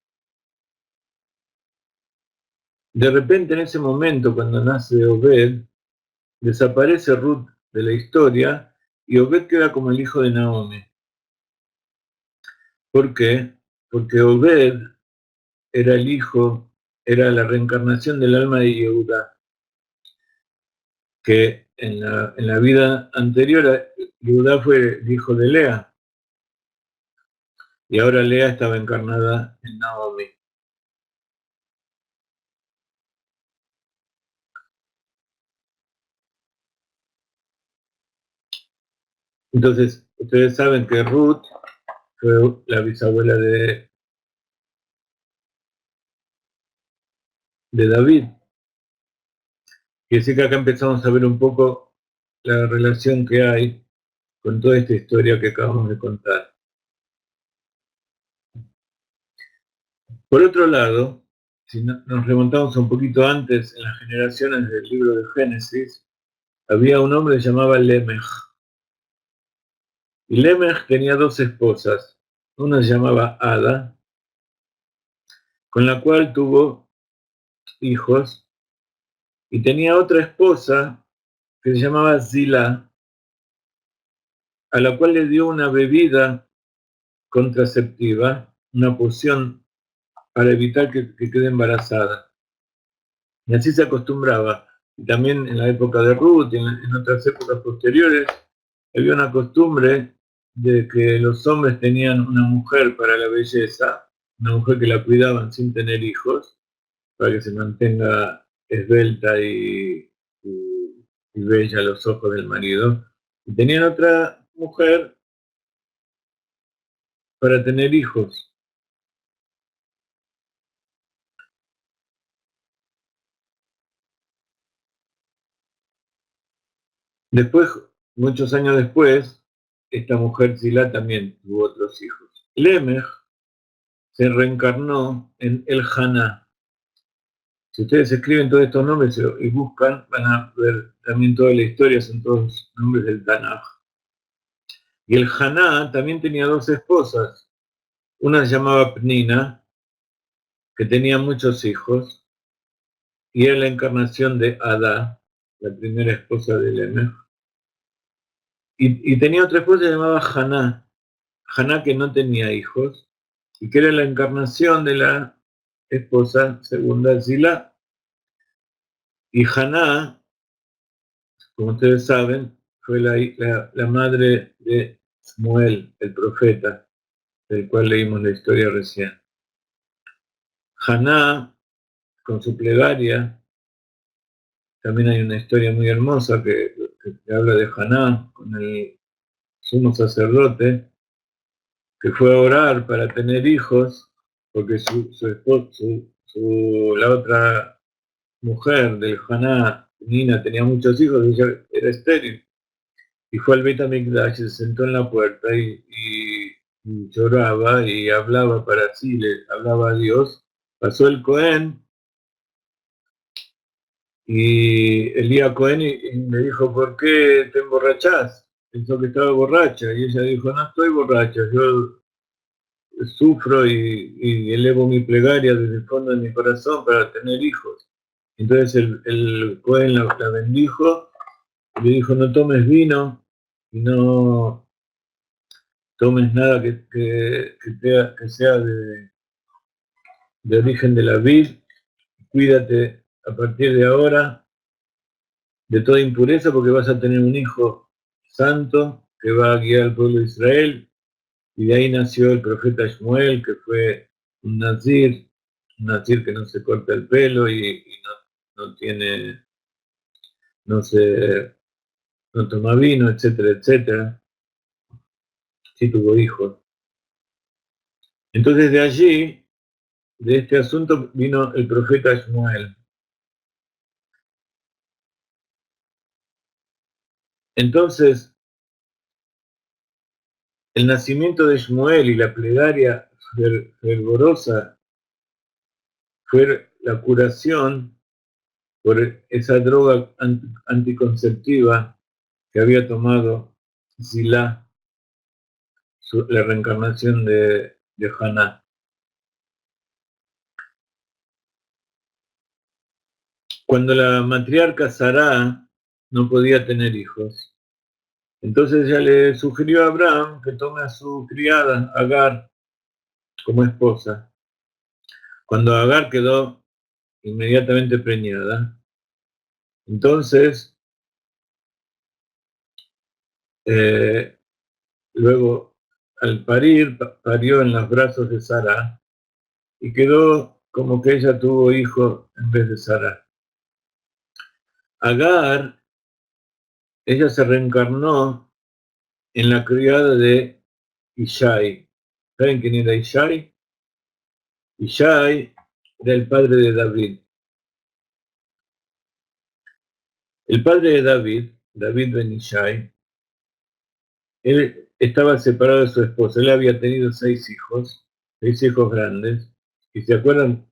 de repente en ese momento cuando nace Obed desaparece Ruth de la historia y Obed queda como el hijo de Naomi. ¿Por qué? Porque Obed era el hijo, era la reencarnación del alma de Yehuda, que en la vida anterior Yehuda fue el hijo de Lea y ahora Lea estaba encarnada en Naomi. Entonces, ustedes saben que Ruth fue la bisabuela de David. Y así que acá empezamos a ver un poco la relación que hay con toda esta historia que acabamos de contar. Por otro lado, si nos remontamos un poquito antes, en las generaciones del libro de Génesis, había un hombre que se llamaba Lemech. Y Lemech tenía dos esposas. Una se llamaba Ada, con la cual tuvo hijos, y tenía otra esposa que se llamaba Zila, a la cual le dio una bebida contraceptiva, una poción para evitar que quede embarazada. Y así se acostumbraba. Y también en la época de Ruth y en otras épocas posteriores, había una costumbre de que los hombres tenían una mujer para la belleza, una mujer que la cuidaban sin tener hijos, para que se mantenga esbelta y bella a los ojos del marido. Y tenían otra mujer para tener hijos. Después, muchos años después, esta mujer Zilá también tuvo otros hijos. Lemech se reencarnó en El Haná. Si ustedes escriben todos estos nombres y buscan, van a ver también toda la historia, son todos nombres del Tanaj. Y el Haná también tenía dos esposas. Una se llamaba Pnina, que tenía muchos hijos, y era la encarnación de Adá, la primera esposa de Lemech. Y tenía otra esposa llamada Haná, Haná que no tenía hijos, y que era la encarnación de la esposa segunda Zilá. Y Haná, como ustedes saben, fue la madre de Shmuel, el profeta, del cual leímos la historia recién. Haná, con su plegaria, también hay una historia muy hermosa que habla de Haná con el sumo sacerdote, que fue a orar para tener hijos, porque la otra mujer del Haná, Nina, tenía muchos hijos y ella era estéril. Y fue al Beit HaMikdash, se sentó en la puerta y lloraba y hablaba para sí, le hablaba a Dios. Pasó el Cohen y Elías Cohen y le dijo, ¿por qué te emborrachás? Pensó que estaba borracha y ella dijo, no estoy borracha, yo sufro y elevo mi plegaria desde el fondo de mi corazón para tener hijos. Entonces el Cohen la bendijo y le dijo, no tomes vino y no tomes nada que sea de origen de la vid, cuídate a partir de ahora de toda impureza porque vas a tener un hijo santo que va a guiar al pueblo de Israel. Y de ahí nació el profeta Shmuel, que fue un nazir que no se corta el pelo y no tiene, no se, no toma vino, etcétera, etcétera. Sí tuvo hijos. Entonces de allí, de este asunto, vino el profeta Shmuel. Entonces, el nacimiento de Shmuel y la plegaria fervorosa fue la curación por esa droga anticonceptiva que había tomado Zilá, la reencarnación de Haná. Cuando la matriarca Sará no podía tener hijos, entonces ella le sugirió a Abraham que tome a su criada Agar como esposa. Cuando Agar quedó inmediatamente preñada, entonces eh, luego al parir, parió en los brazos de Sara y quedó como que ella tuvo hijo en vez de Sara. Agar, ella se reencarnó en la criada de Ishai. ¿Saben quién era Ishai? Ishai era el padre de David. El padre de David, David ben Ishai, él estaba separado de su esposa. Él había tenido 6 hijos grandes. ¿Y se acuerdan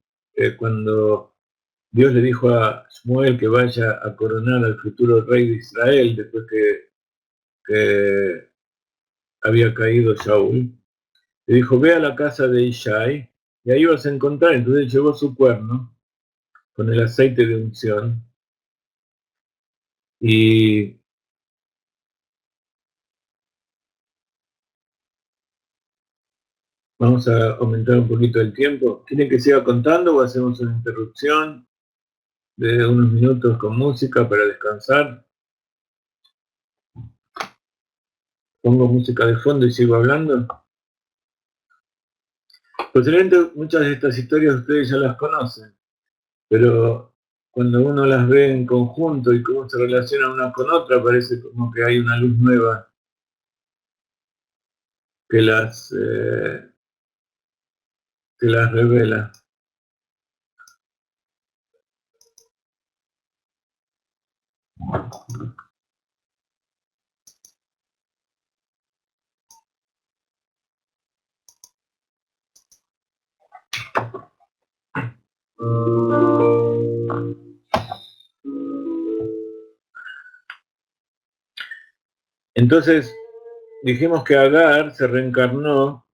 cuando Dios le dijo a Shmuel que vaya a coronar al futuro rey de Israel después que había caído Shaul? Le dijo, ve a la casa de Ishai y ahí vas a encontrar. Entonces llevó su cuerno con el aceite de unción y vamos a aumentar un poquito el tiempo. ¿Quieren que siga contando o hacemos una interrupción de unos minutos con música para descansar? Pongo música de fondo y sigo hablando. Posiblemente muchas de estas historias ustedes ya las conocen, pero cuando uno las ve en conjunto y cómo se relacionan una con otra, parece como que hay una luz nueva que las revela. Entonces, dijimos que Agar se reencarnó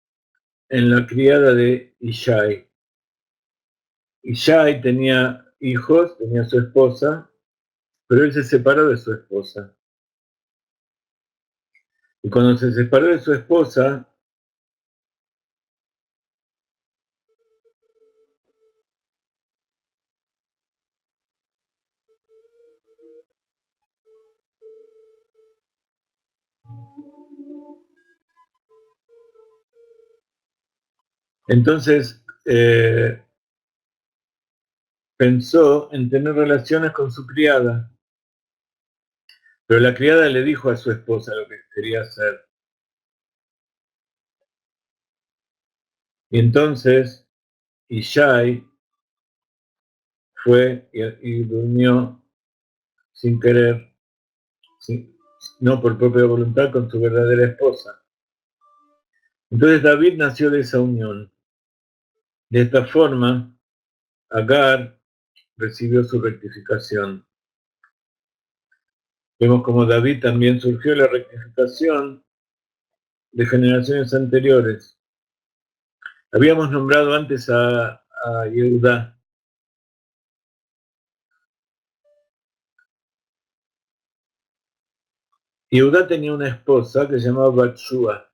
en la criada de Ishai. Ishai tenía hijos, tenía su esposa, pero él se separó de su esposa. Y cuando se separó de su esposa, entonces pensó en tener relaciones con su criada, pero la criada le dijo a su esposa lo que quería hacer. Y entonces Ishai fue y durmió sin querer, no por propia voluntad, con su verdadera esposa. Entonces David nació de esa unión. De esta forma, Agar recibió su rectificación. Vemos como David también surgió la rectificación de generaciones anteriores. Habíamos nombrado antes a Yehudá. Yehudá tenía una esposa que se llamaba Batshua,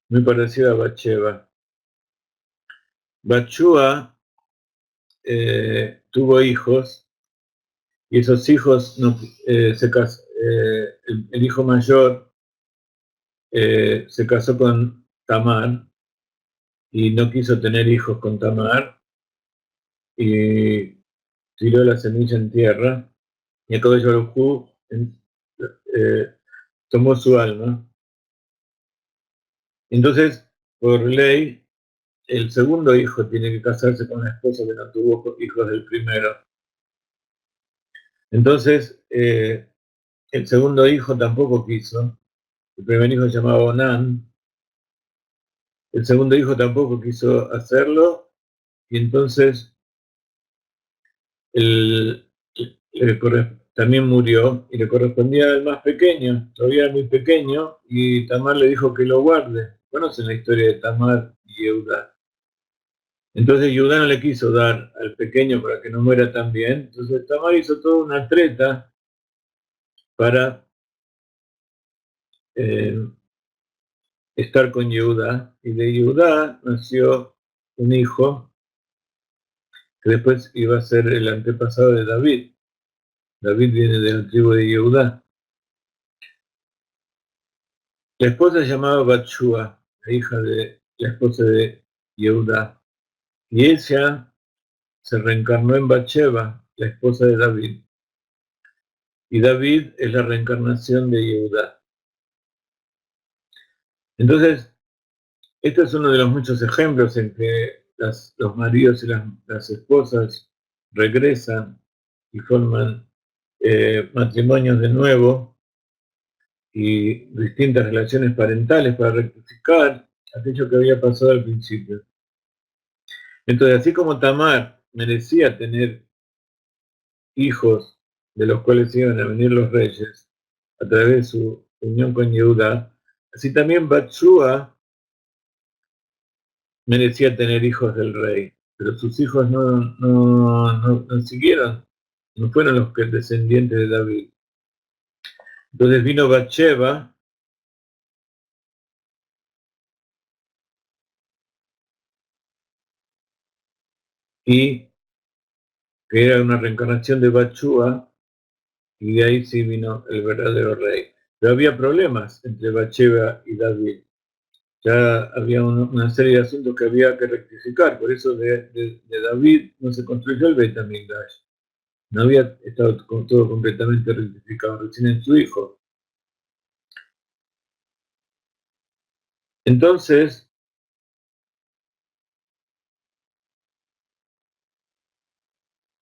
muy parecida a Batsheba. Batshua tuvo hijos y esos hijos el hijo mayor se casó con Tamar y no quiso tener hijos con Tamar y tiró la semilla en tierra y Akadosh Baruj Hu tomó su alma. Entonces, por ley, el segundo hijo tiene que casarse con la esposa que no tuvo hijos del primero. Entonces, el segundo hijo tampoco quiso. El primer hijo se llamaba Onán. El segundo hijo tampoco quiso hacerlo. Y entonces el, también murió y le correspondía al más pequeño. Todavía era muy pequeño y Tamar le dijo que lo guarde. ¿Conocen la historia de Tamar y Yehuda? Entonces Yehuda no le quiso dar al pequeño para que no muera tan bien. Entonces Tamar hizo toda una treta para eh, estar con Yehuda. Y de Yehuda nació un hijo que después iba a ser el antepasado de David. David viene de la tribu de Yehuda. La esposa se llamaba Batshua, la hija de la esposa de Yehuda. Y ella se reencarnó en Batsheba, la esposa de David. Y David es la reencarnación de Yehuda. Entonces, este es uno de los muchos ejemplos en que los maridos y las esposas regresan y forman matrimonios de nuevo y distintas relaciones parentales para rectificar aquello que había pasado al principio. Entonces, así como Tamar merecía tener hijos de los cuales iban a venir los reyes a través de su unión con Yehuda, así también Batsua merecía tener hijos del rey, pero sus hijos no siguieron, no fueron los descendientes de David. Entonces vino Bathsheba y que era una reencarnación de Bathsheba, y de ahí sí vino el verdadero rey. Pero había problemas entre Bathsheba y David. Ya había una serie de asuntos que había que rectificar, por eso de David no se construyó el Beit HaMikdash. No había estado todo completamente rectificado, recién en su hijo. Entonces,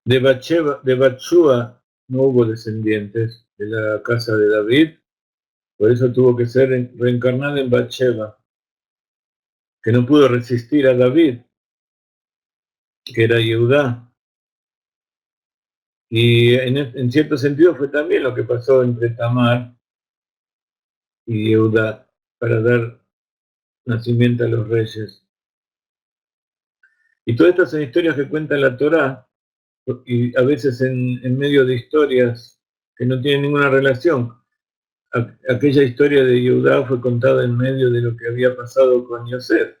de Bathsheba no hubo descendientes de la casa de David, por eso tuvo que ser reencarnada en Bathsheba, que no pudo resistir a David, que era Yehudá. Y en cierto sentido fue también lo que pasó entre Tamar y Yehudá para dar nacimiento a los reyes. Y todas estas son historias que cuenta la Torá, y a veces en medio de historias que no tienen ninguna relación. Aquella historia de Yehudá fue contada en medio de lo que había pasado con Yosef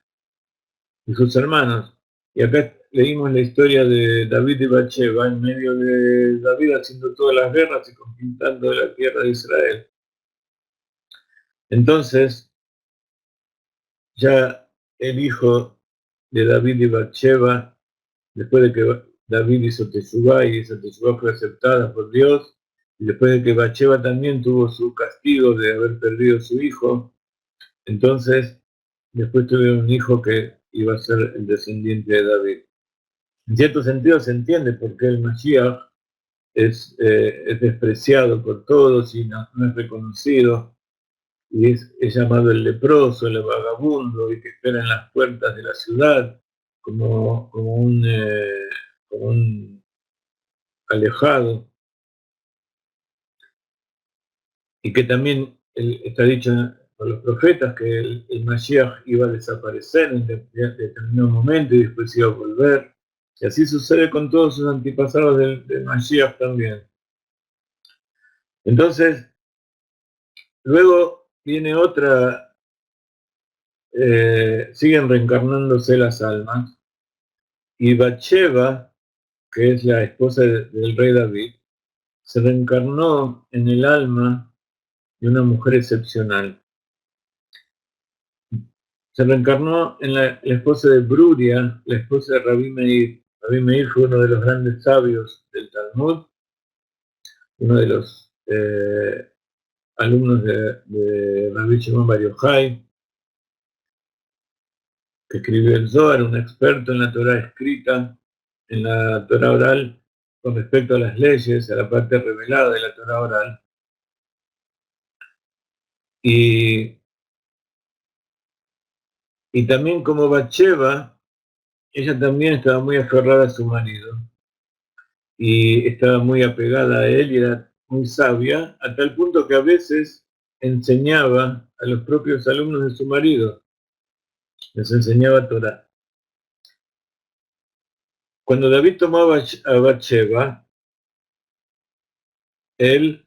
y sus hermanos. Y acá leímos la historia de David y Bathsheba en medio de David haciendo todas las guerras y conquistando la tierra de Israel. Entonces, ya el hijo de David y Bathsheba, después de que David hizo Teshuvá y esa Teshuvá fue aceptada por Dios, y después de que Bathsheba también tuvo su castigo de haber perdido a su hijo, entonces después tuvieron un hijo que iba a ser el descendiente de David. En cierto sentido se entiende por qué el Mashiach es despreciado por todos y no es reconocido, y es llamado el leproso, el vagabundo, y que espera en las puertas de la ciudad como un alejado, y que también está dicho por los profetas que el Mashiach iba a desaparecer en determinado momento y después iba a volver. Y así sucede con todos sus antepasados del Mashiach también. Entonces, luego viene otra, siguen reencarnándose las almas, y Bathsheba, que es la esposa del rey David, se reencarnó en el alma de una mujer excepcional. Se reencarnó en la esposa de Bruria, la esposa de Rabbi Meir. Rabbi Meir fue uno de los grandes sabios del Talmud, uno de los alumnos de Rabbi Shimon Bar Yochai, que escribió el Zohar, un experto en la Torah escrita, en la Torah oral, con respecto a las leyes, a la parte revelada de la Torah oral. Y también como Bathsheba, ella también estaba muy aferrada a su marido y estaba muy apegada a él y era muy sabia, a tal punto que a veces enseñaba a los propios alumnos de su marido, les enseñaba Torah. Cuando David tomó a Bathsheba, él,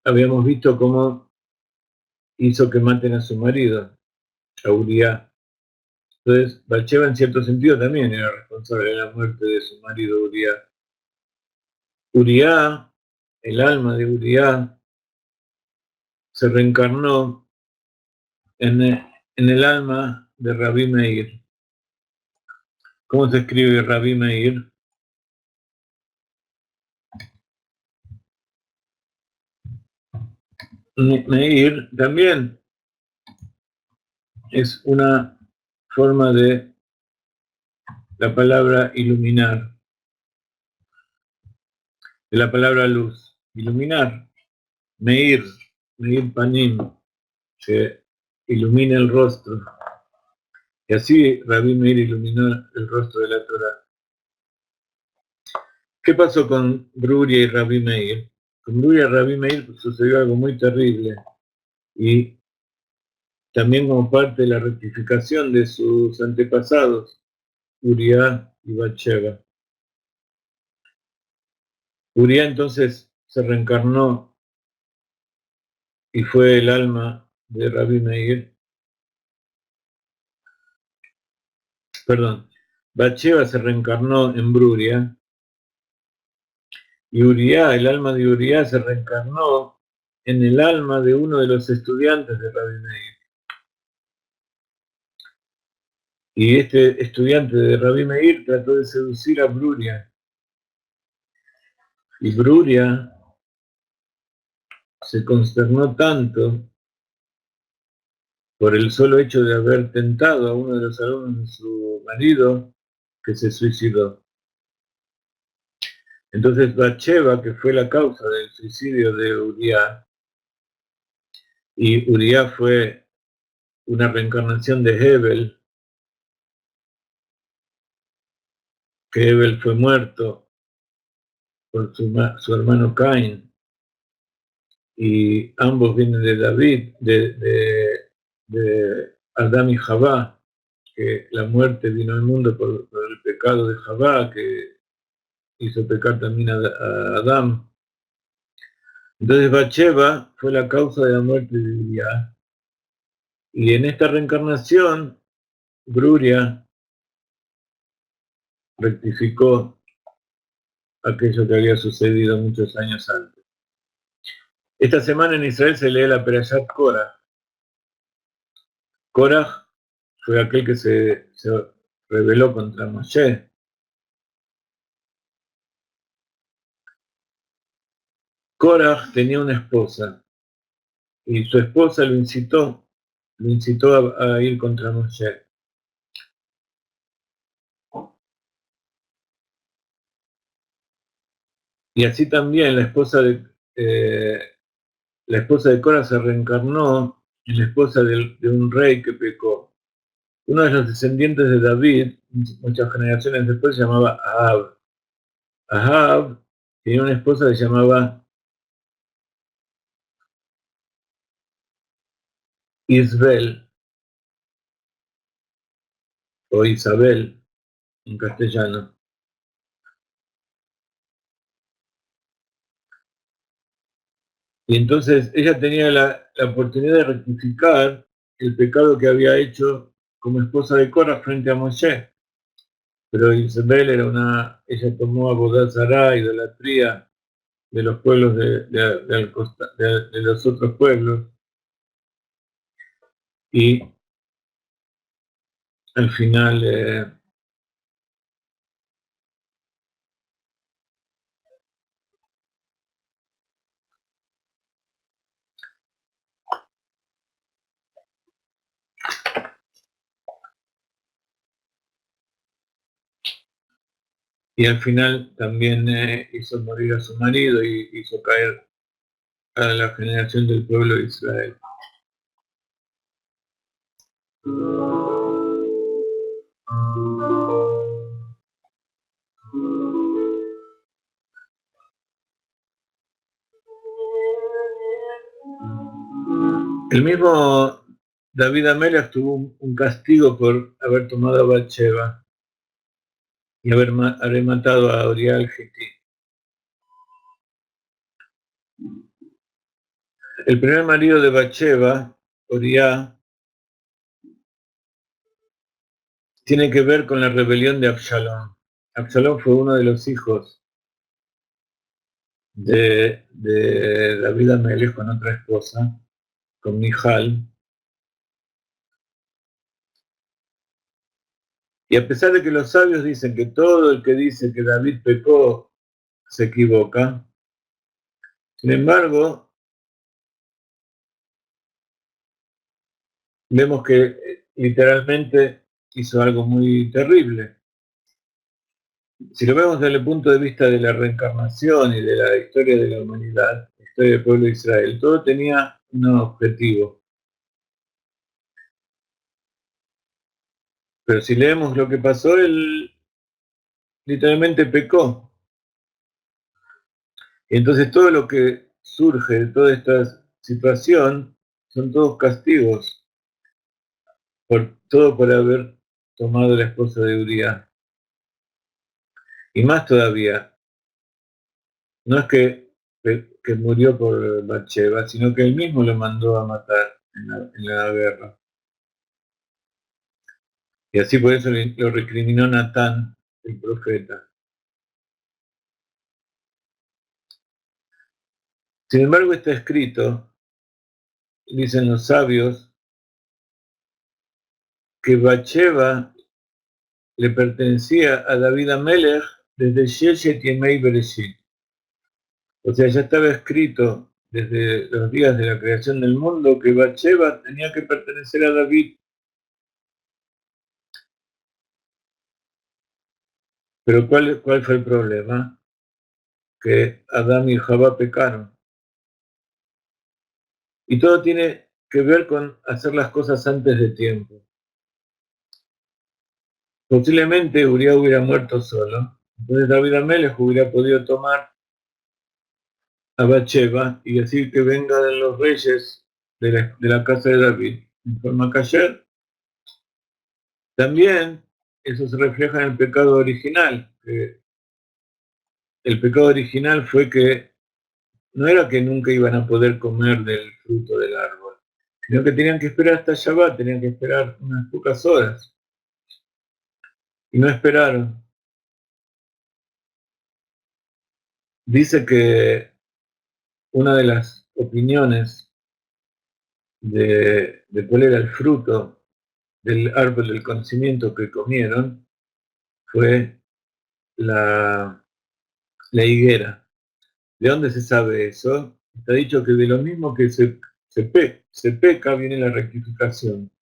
habíamos visto cómo hizo que maten a su marido, a Uriah. Entonces, Bathsheba en cierto sentido también era responsable de la muerte de su marido Uriah. Uriah, el alma de Uriah, se reencarnó en el alma de Rabbi Meir. ¿Cómo se escribe Rabbi Meir? Meir también es una forma de la palabra iluminar, de la palabra luz. Iluminar, Meir, Meir Panim, que ilumina el rostro. Y así Rabbi Meir iluminó el rostro de la Torah. ¿Qué pasó con Bruria y Rabbi Meir? Con Bruria y Rabbi Meir sucedió algo muy terrible, y también como parte de la rectificación de sus antepasados, Uriah y Bathsheba. Uriah entonces se reencarnó y fue el alma de Rabbi Meir. Perdón, Bathsheba se reencarnó en Bruria, y Uriah, el alma de Uriah, se reencarnó en el alma de uno de los estudiantes de Rabbi Meir. Y este estudiante de Rabbi Meir trató de seducir a Bruria. Y Bruria se consternó tanto por el solo hecho de haber tentado a uno de los alumnos de su marido, que se suicidó. Entonces Bathsheba, que fue la causa del suicidio de Uriah, y Uriah fue una reencarnación de Hebel, que Hebel fue muerto por su hermano Caín, y ambos vienen de David, de Adán y Javá, que la muerte vino al mundo por el pecado de Javá, que hizo pecar también a Adán. Entonces Bathsheba fue la causa de la muerte de Uriah. Y en esta reencarnación, Bruria rectificó aquello que había sucedido muchos años antes. Esta semana en Israel se lee la Perashat Korah. Korah fue aquel que se rebeló contra Moshe. Korah tenía una esposa y su esposa lo incitó a ir contra Moshe. Y así también la esposa de Korah se reencarnó en la esposa de un rey que pecó. Uno de los descendientes de David, muchas generaciones después, se llamaba Ahab. Ahab tenía una esposa que se llamaba Isbel, o Isabel en castellano. Y entonces ella tenía la oportunidad de rectificar el pecado que había hecho como esposa de Korah frente a Moshe. Pero Isabel ella tomó Abodá Zará, idolatría de los pueblos de los otros pueblos, y al final también hizo morir a su marido y hizo caer a la generación del pueblo de Israel. El mismo David Amelech tuvo un castigo por haber tomado a Bathsheba y haber matado a Uriah el Gití. El primer marido de Bathsheba, Uriah, tiene que ver con la rebelión de Absalón. Absalón fue uno de los hijos de David Amelech con otra esposa, con Mijal. Y a pesar de que los sabios dicen que todo el que dice que David pecó se equivoca, sin embargo, vemos que literalmente hizo algo muy terrible. Si lo vemos desde el punto de vista de la reencarnación y de la historia de la humanidad, la historia del pueblo de Israel, todo tenía un objetivo. Pero si leemos lo que pasó, él literalmente pecó. Y entonces todo lo que surge de toda esta situación son todos castigos, todo por haber tomado la esposa de Uriah. Y más todavía, no es que murió por Bathsheba, sino que él mismo lo mandó a matar en la guerra. Y así por eso lo recriminó Natán, el profeta. Sin embargo, está escrito, dicen los sabios, que Bathsheba le pertenecía a David Amelech desde Sheshet Yemei Bereshit. O sea, ya estaba escrito desde los días de la creación del mundo que Bathsheba tenía que pertenecer a David. Pero ¿cuál fue el problema? Que Adán y Javá pecaron. Y todo tiene que ver con hacer las cosas antes de tiempo. Posiblemente Uriah hubiera muerto solo, entonces David Amelech hubiera podido tomar a Bathsheba y decir que venga de los reyes de la casa de David en forma kasher. También eso se refleja en el pecado original. El pecado original fue que no era que nunca iban a poder comer del fruto del árbol, sino que tenían que esperar hasta Shabbat, tenían que esperar unas pocas horas. Y no esperaron. Dice que una de las opiniones de cuál era el fruto del árbol del conocimiento que comieron fue la higuera. ¿De dónde se sabe eso? Está dicho que de lo mismo que se peca viene la rectificación.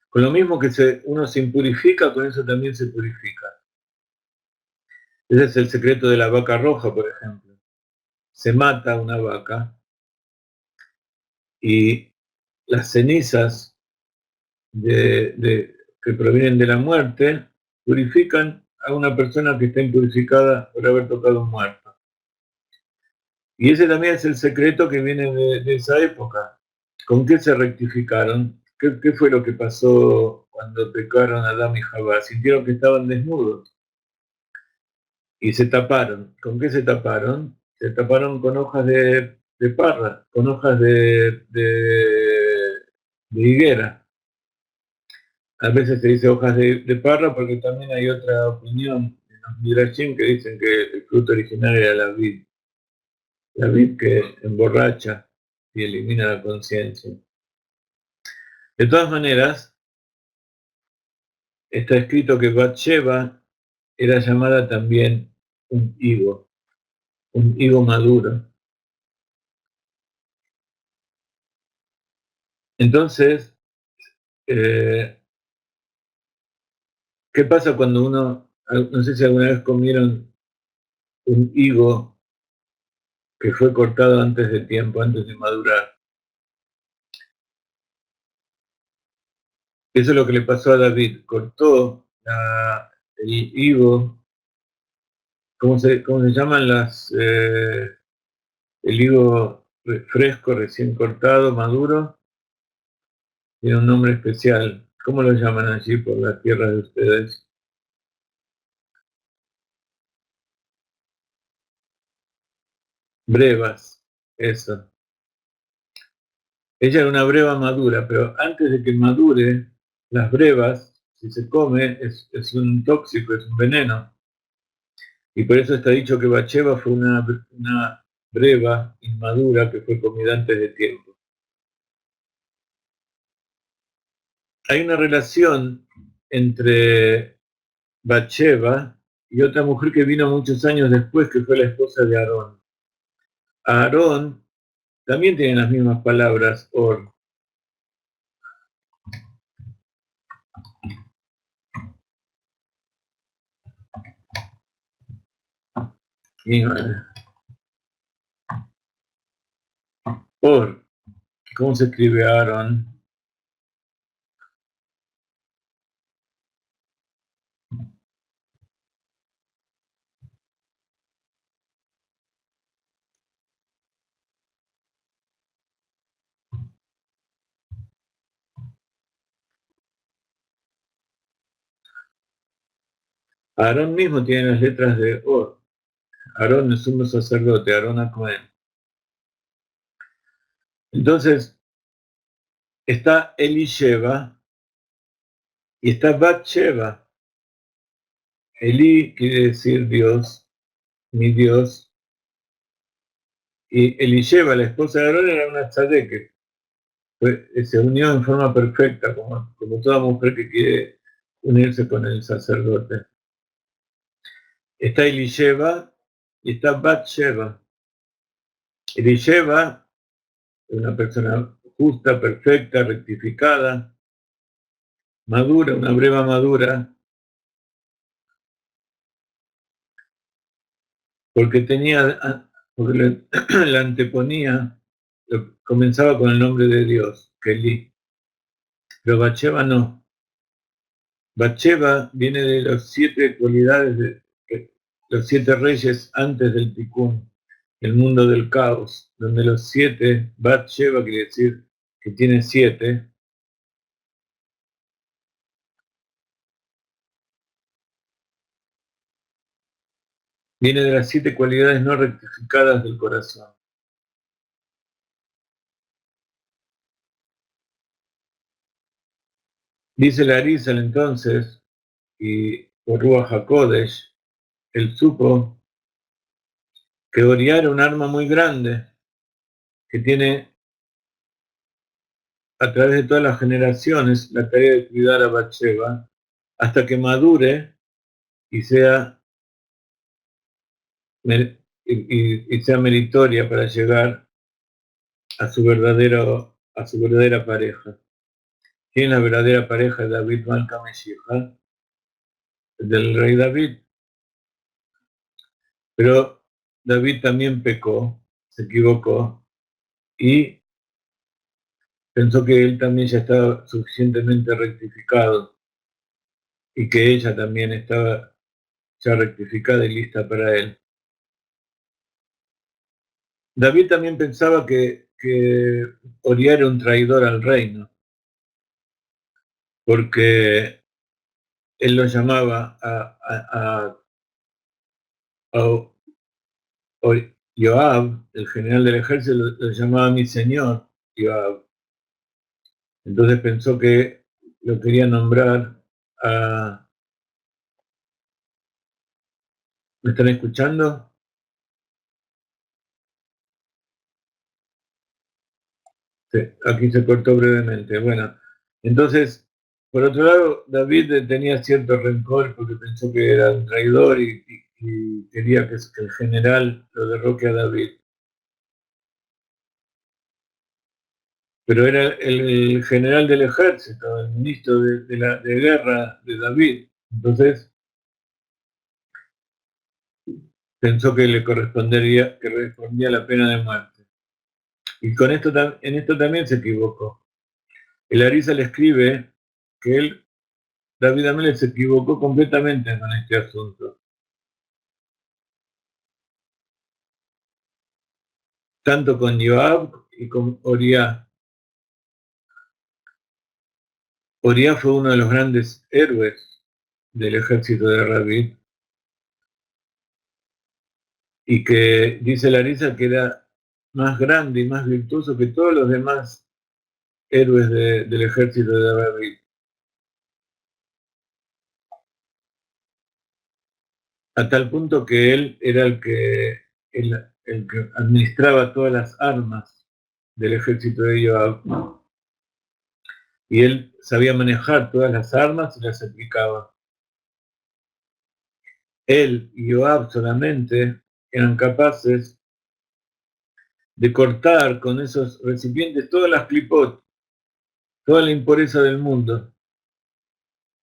Con lo mismo que uno se impurifica, con eso también se purifica. Ese es el secreto de la vaca roja, por ejemplo. Se mata una vaca y las cenizas que provienen de la muerte purifican a una persona que está impurificada por haber tocado un muerto. Y ese también es el secreto que viene de esa época. ¿Con qué se rectificaron? ¿Qué fue lo que pasó cuando pecaron Adán y Jabá? Sintieron que estaban desnudos y se taparon. ¿Con qué se taparon? Se taparon con hojas de parra, con hojas de higuera. A veces se dice hojas de parra porque también hay otra opinión en los Midrashim que dicen que el fruto original era la vid que emborracha y elimina la conciencia. De todas maneras, está escrito que Bathsheba era llamada también un higo maduro. Entonces, ¿qué pasa cuando no sé si alguna vez comieron un higo que fue cortado antes de tiempo, antes de madurar? Eso es lo que le pasó a David, cortó el higo, ¿cómo se llaman el higo fresco, recién cortado, maduro? Tiene un nombre especial. ¿Cómo lo llaman allí por la tierra de ustedes? Brevas, eso. Ella era una breva madura, pero antes de que madure, las brevas, si se come, es un tóxico, es un veneno. Y por eso está dicho que Bathsheba fue una breva inmadura que fue comida antes de tiempo. Hay una relación entre Bathsheba y otra mujer que vino muchos años después, que fue la esposa de Aarón. Aarón también tiene las mismas palabras, Or. Or. ¿Cómo se escribe Aarón? Aarón mismo tiene las letras de Or. Aarón es sumo sacerdote, Aarón a Cohen. Entonces, está Elisheva y está Bathsheba. Eli quiere decir Dios, mi Dios. Y Elisheva, la esposa de Aarón, era una tzadeket. Se unió en forma perfecta, como toda mujer que quiere unirse con el sacerdote. Está Elisheva y está Bathsheba. Elisheva es una persona justa, perfecta, rectificada, madura, una breva madura, porque la anteponía, comenzaba con el nombre de Dios, Kelí. Pero Bathsheba no. Bathsheba viene de las 7 cualidades de los 7 reyes antes del Tikkun. el mundo del caos, donde los 7, Bat Sheva quiere decir que tiene 7, viene de las 7 cualidades no rectificadas del corazón. Dice la Arizal entonces, y por Ruach HaKodesh, él supo que Oriá era un arma muy grande, que tiene a través de todas las generaciones la tarea de cuidar a Bathsheba hasta que madure y sea, y sea meritoria para llegar a su verdadera pareja. ¿Quién es la verdadera pareja de David Malka Meshiach? Del rey David. Pero David también pecó, se equivocó y pensó que él también ya estaba suficientemente rectificado y que ella también estaba ya rectificada y lista para él. David también pensaba que Oriá era un traidor al reino, porque él lo llamaba a Joab, el general del ejército, lo llamaba mi señor Joab. Entonces pensó que lo quería nombrar a... ¿Me están escuchando? Sí, aquí se cortó brevemente. Bueno, entonces, por otro lado, David tenía cierto rencor porque pensó que era un traidor y quería que el general lo derroque a David. Pero era el general del ejército, el ministro de guerra de David. Entonces pensó que le correspondería, que respondía la pena de muerte. Y en esto también se equivocó. El Arisa le escribe que David Amelech se equivocó completamente con este asunto. Tanto con Joab y con Oriá. Oriá fue uno de los grandes héroes del ejército de David y que dice Larisa que era más grande y más virtuoso que todos los demás héroes del ejército de David. A tal punto que él era el que administraba todas las armas del ejército de Joab. Y él sabía manejar todas las armas y las aplicaba. Él y Joab solamente eran capaces de cortar con esos recipientes todas las clipot, toda la impureza del mundo,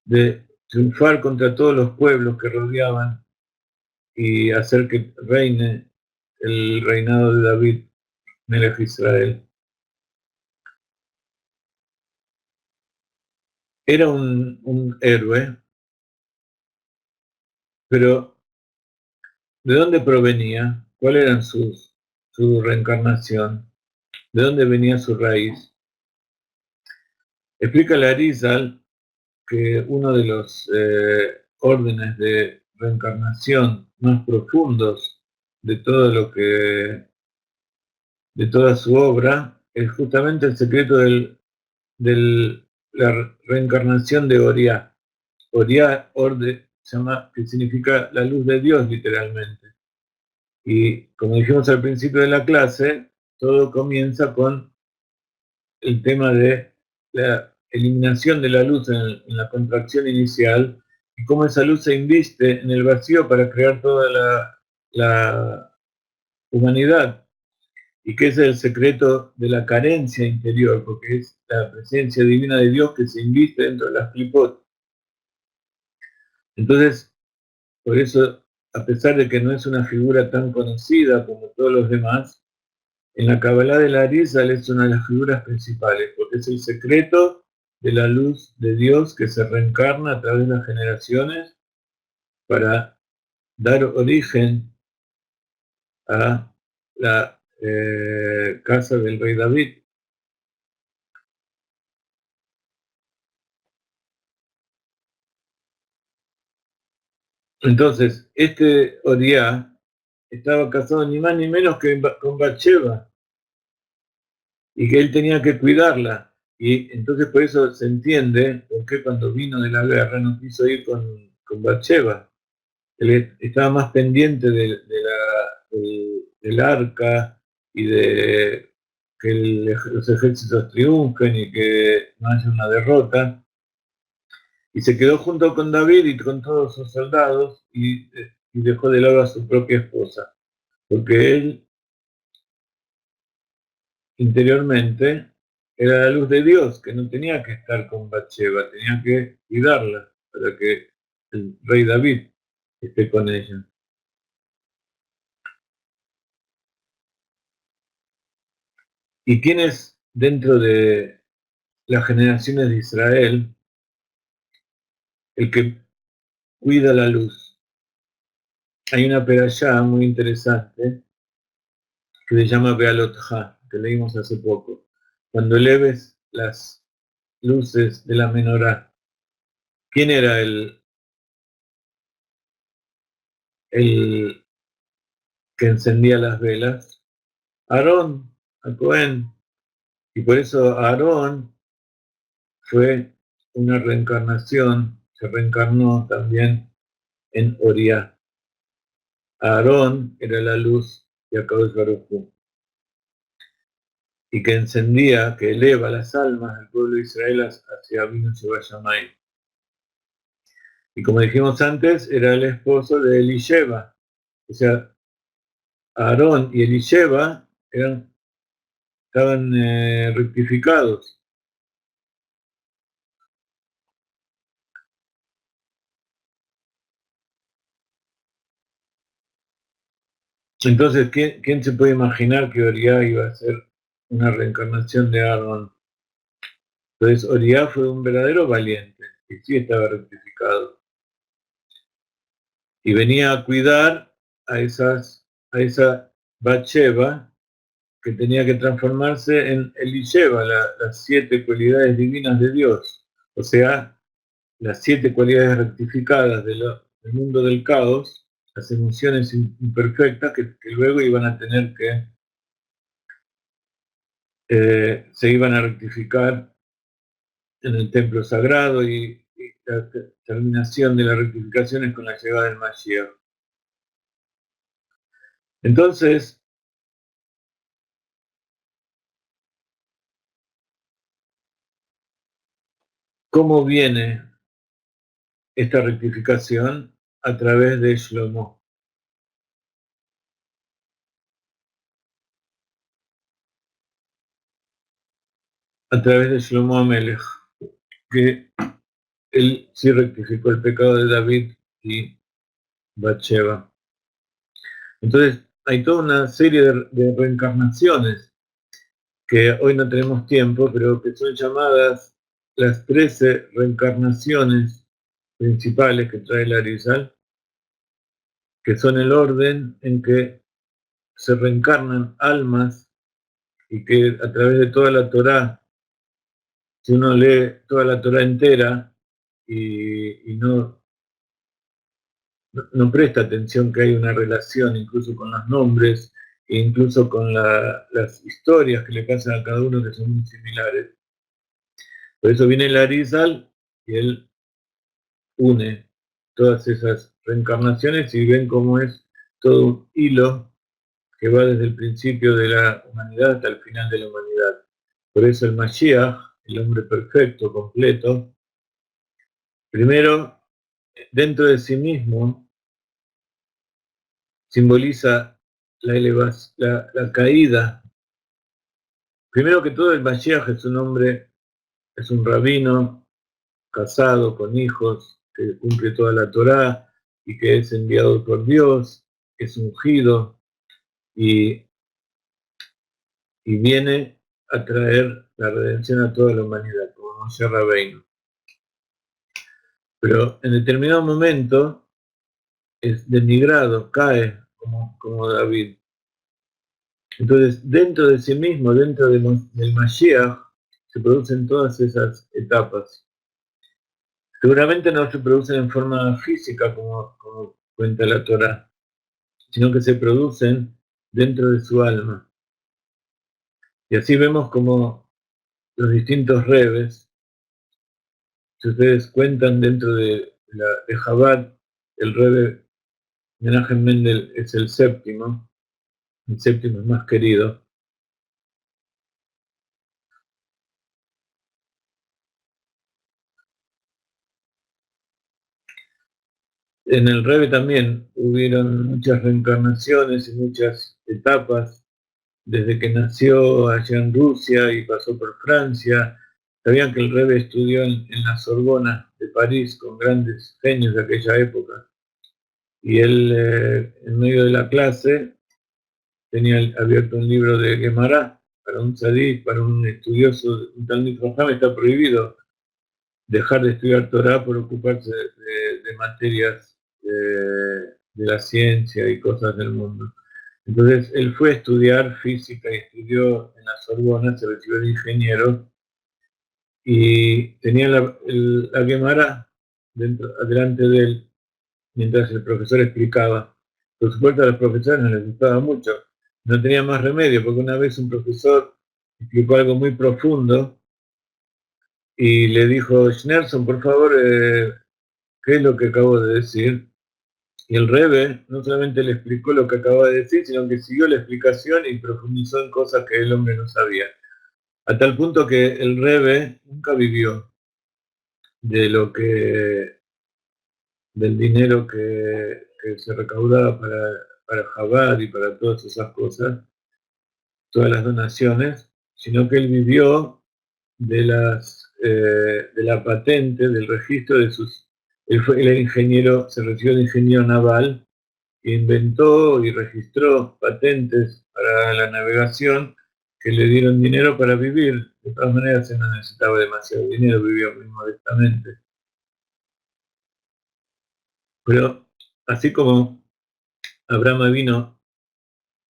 de triunfar contra todos los pueblos que rodeaban y hacer que reine el reinado de David, Melech Israel. Era un héroe, pero ¿de dónde provenía? ¿Cuál era su reencarnación? ¿De dónde venía su raíz? Explica la Arizal que uno de los órdenes de reencarnación más profundos de todo de toda su obra es justamente el secreto de la reencarnación de Oriá. Oriá que significa la luz de Dios literalmente. Y como dijimos al principio de la clase, todo comienza con el tema de la eliminación de la luz en la contracción inicial y cómo esa luz se inviste en el vacío para crear toda la humanidad y que ese es el secreto de la carencia interior, porque es la presencia divina de Dios que se inviste dentro de las clipot. Entonces, por eso, a pesar de que no es una figura tan conocida como todos los demás, en la Kabbalah de la Arizal es una de las figuras principales, porque es el secreto de la luz de Dios que se reencarna a través de las generaciones para dar origen a la casa del rey David. Entonces, este Oriá estaba casado ni más ni menos que con Bathsheba, y que él tenía que cuidarla. Y entonces por eso se entiende por qué cuando vino de la guerra no quiso ir con Bathsheba. Él estaba más pendiente del arca y de que los ejércitos triunfen y que no haya una derrota. Y se quedó junto con David y con todos sus soldados y dejó de lado a su propia esposa, porque él interiormente era la luz de Dios, que no tenía que estar con Bathsheba, tenía que cuidarla para que el rey David esté con ella. ¿Y quién es dentro de las generaciones de Israel el que cuida la luz? Hay una perashá muy interesante que se llama Bealotja, que leímos hace poco. Cuando eleves las luces de la menorá, ¿quién era el que encendía las velas? Aarón, a Cohen. Y por eso Aarón fue una reencarnación, se reencarnó también en Oriá. Aarón era la luz de Akadosh Baruj Hu, y que encendía, que eleva las almas del pueblo de Israel hacia Avinu Shebashamay. Y como dijimos antes, era el esposo de Elisheba. O sea, Aarón y Elisheba estaban rectificados. Entonces, ¿quién se puede imaginar que Oriá iba a ser una reencarnación de Aarón? Entonces, Oriá fue un verdadero valiente, y sí estaba rectificado. Y venía a cuidar a esa Bathsheba que tenía que transformarse en Elisheba, las 7 cualidades divinas de Dios. O sea, las 7 cualidades rectificadas del mundo del caos, las emociones imperfectas que luego iban a tener que se iban a rectificar en el templo sagrado, y la terminación de la rectificación es con la llegada del Mashiach. Entonces, ¿cómo viene esta rectificación? A través de Shlomo. A través de Shlomo Amelech, que él sí rectificó el pecado de David y Bathsheba. Entonces, hay toda una serie de reencarnaciones que hoy no tenemos tiempo, pero que son llamadas las 13 reencarnaciones principales que trae la Arizal, que son el orden en que se reencarnan almas, y que a través de toda la Torá, si uno lee toda la Torá entera y no presta atención que hay una relación incluso con los nombres e incluso con las historias que le pasan a cada uno, que son muy similares. Por eso viene el Arizal y él une todas esas reencarnaciones y ven cómo es todo un hilo que va desde el principio de la humanidad hasta el final de la humanidad. Por eso el Mashiach, el hombre perfecto, completo, primero, dentro de sí mismo, simboliza la caída. Primero que todo, el Mashiach es un hombre, es un rabino casado con hijos, que cumple toda la Torá y que es enviado por Dios, es ungido y, y viene a traer la redención a toda la humanidad, como Moshe Rabbeinu. Pero en determinado momento es denigrado, cae como David. Entonces, dentro de sí mismo, dentro del Mashiach, se producen todas esas etapas. Seguramente no se producen en forma física, como cuenta la Torah, sino que se producen dentro de su alma. Y así vemos como los distintos rebes, si ustedes cuentan dentro de Chabad, el rebe Menachem Mendel es el séptimo es más querido. En el rebe también hubieron muchas reencarnaciones y muchas etapas, desde que nació allá en Rusia y pasó por Francia. Sabían que el rebe estudió en la Sorbona de París con grandes genios de aquella época. Y él, en medio de la clase, tenía abierto un libro de Gemara. Para un tzaddik, para un estudioso, un talmid jajam, está prohibido dejar de estudiar Torah por ocuparse de materias de la ciencia y cosas del mundo. Entonces él fue a estudiar física y estudió en la Sorbona, se recibió de ingeniero y tenía la Gemara delante de él mientras el profesor explicaba. Por supuesto a los profesores no les gustaba mucho, no tenía más remedio porque una vez un profesor explicó algo muy profundo y le dijo: Schneerson, por favor, ¿qué es lo que acabo de decir? Y el Rebe no solamente le explicó lo que acababa de decir, sino que siguió la explicación y profundizó en cosas que el hombre no sabía. A tal punto que el Rebe nunca vivió de del dinero que se recaudaba para Chabad y para todas esas cosas, todas las donaciones, sino que él vivió de la patente, del registro de sus... Él era ingeniero, se recibió de ingeniero naval, inventó y registró patentes para la navegación que le dieron dinero para vivir. De todas maneras, él no necesitaba demasiado dinero, vivía muy modestamente. Pero así como Abraham vino,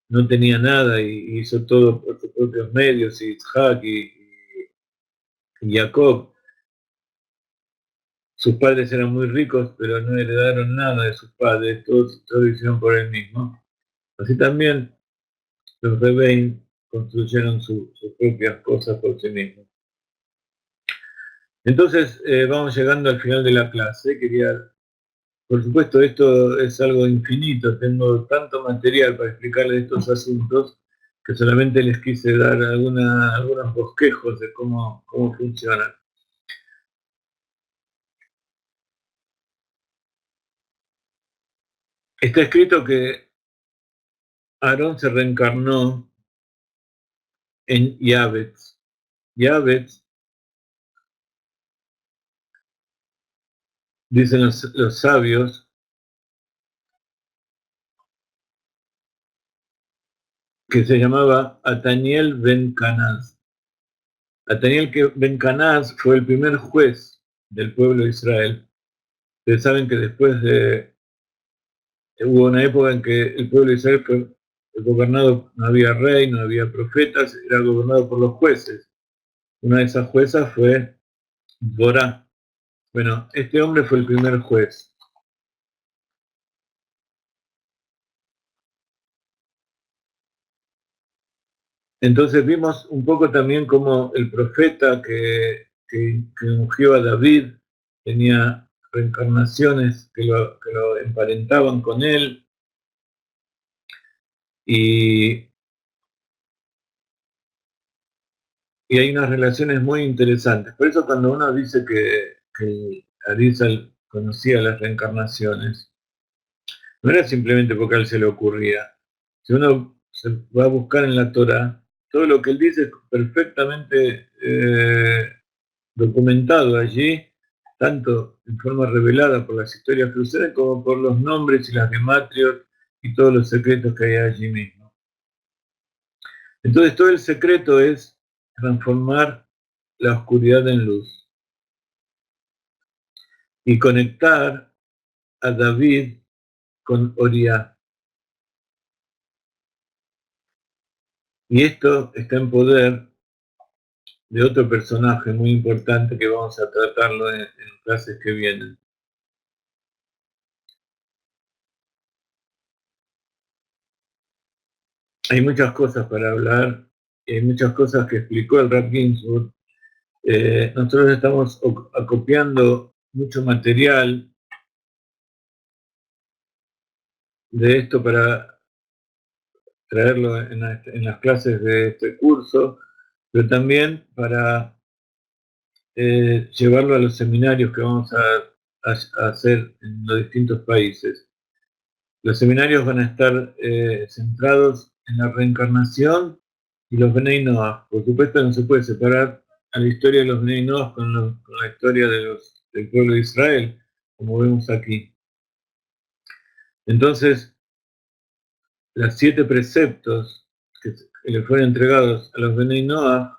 no tenía nada y hizo todo por sus propios medios, y Isaac y Jacob, sus padres eran muy ricos, pero no heredaron nada de sus padres, todo lo hicieron por él mismo. Así también los Rebein construyeron sus propias cosas por sí mismos. Entonces, vamos llegando al final de la clase. Por supuesto, esto es algo infinito. Tengo tanto material para explicarles estos asuntos que solamente les quise dar algunos bosquejos de cómo funcionan. Está escrito que Aarón se reencarnó en Yavetz. Yavetz, dicen los sabios, que se llamaba Ataniel Ben Canaz. Ataniel Ben Canaz fue el primer juez del pueblo de Israel. Ustedes saben que hubo una época en que el pueblo de Israel fue gobernado, no había rey, no había profetas, era gobernado por los jueces. Una de esas juezas fue Dvorá. Bueno, este hombre fue el primer juez. Entonces vimos un poco también cómo el profeta que ungió a David tenía reencarnaciones que lo emparentaban con él y, y hay unas relaciones muy interesantes. Por eso cuando uno dice que Arizal conocía las reencarnaciones, no era simplemente porque a él se le ocurría. Si uno se va a buscar en la Torah, todo lo que él dice es perfectamente documentado allí, tanto en forma revelada por las historias cruceras como por los nombres y las gematrios y todos los secretos que hay allí mismo. Entonces todo el secreto es transformar la oscuridad en luz y conectar a David con Oriá. Y esto está en poder de otro personaje muy importante que vamos a tratarlo en clases que vienen. Hay muchas cosas para hablar, y hay muchas cosas que explicó el Rav Ginsburg. Nosotros estamos acopiando mucho material de esto para traerlo en las clases de este curso, pero también para llevarlo a los seminarios que vamos a hacer en los distintos países. Los seminarios van a estar centrados en la reencarnación y los Bnei Noach. Por supuesto, no se puede separar a la historia de los Bnei Noach con la historia del pueblo de Israel, como vemos aquí. Entonces, los 7 preceptos que le fueron entregados a los Bnei Noach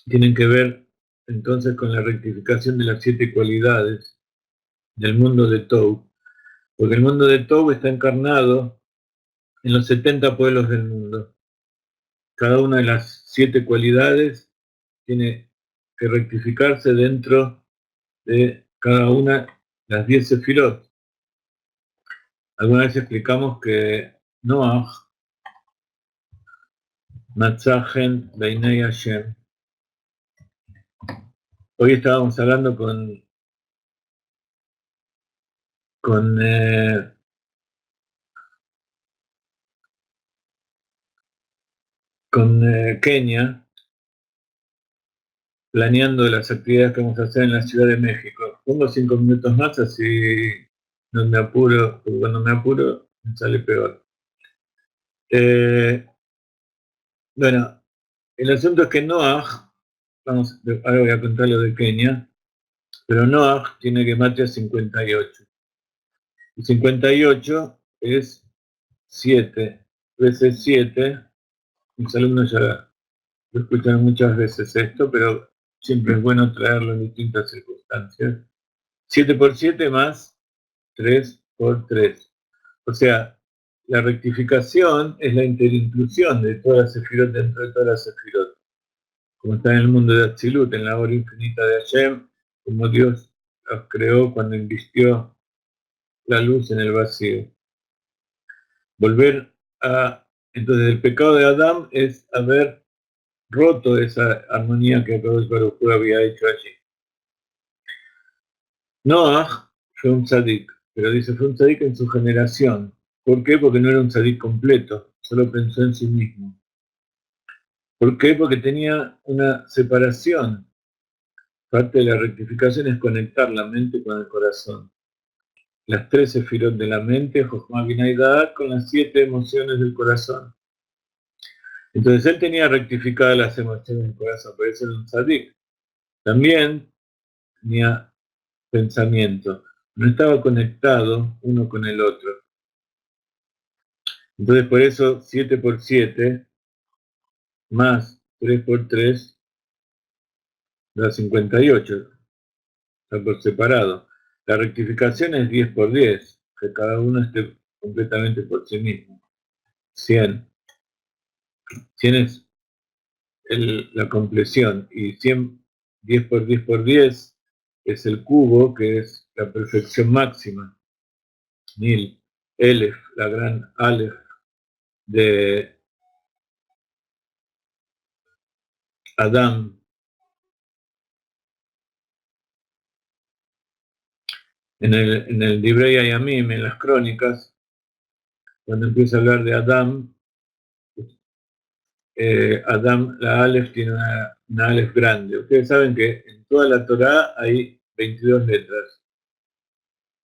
tienen que ver entonces con la rectificación de las 7 cualidades del mundo de Tou, porque el mundo de Tou está encarnado en los 70 pueblos del mundo. Cada una de las 7 cualidades tiene que rectificarse dentro de cada una de las 10 sefirot. Alguna vez explicamos que Noach, Matzahen Beinei Hashem. Hoy estábamos hablando con Kenia, planeando las actividades que vamos a hacer en la Ciudad de México. Pongo 5 minutos más, así no me apuro, porque cuando me apuro me sale peor. Bueno, el asunto es que Noach, ahora voy a contar lo de Kenia, pero Noach tiene gematria 58. Y 58 es 7 veces 7. Mis alumnos ya lo escuchan muchas veces esto, pero siempre es bueno traerlo en distintas circunstancias. 7 por 7 más 3 por 3. O sea, la rectificación es la interinclusión de todas las sefirot dentro de todas las sefirot. Como está en el mundo de Atzilut, en la obra infinita de Hashem, como Dios los creó cuando invistió la luz en el vacío. Entonces el pecado de Adán es haber roto esa armonía que Akadosh Baruj Hu había hecho allí. Noach fue un tzadik, pero dice fue un tzadik en su generación. ¿Por qué? Porque no era un tzadik completo, solo pensó en sí mismo. ¿Por qué? Porque tenía una separación. Parte de la rectificación es conectar la mente con el corazón. Las 3 sefirot de la mente, Jochma, Binah y Da'at, con las 7 emociones del corazón. Entonces él tenía rectificadas las emociones del corazón, por eso era un tzadik. También tenía pensamiento, no estaba conectado uno con el otro. Entonces por eso 7 por 7 más 3 por 3 da 58, está por separado. La rectificación es 10 por 10, que cada uno esté completamente por sí mismo. 100. 100 es la compleción y 100, 10 por 10 por 10 es el cubo, que es la perfección máxima. Nil, Elef, la gran Aleph de Adán. En el Divrei Hayamim, en las crónicas, cuando empieza a hablar de Adán, Adán, la Aleph tiene una Aleph grande. Ustedes saben que en toda la Torá hay 22 letras.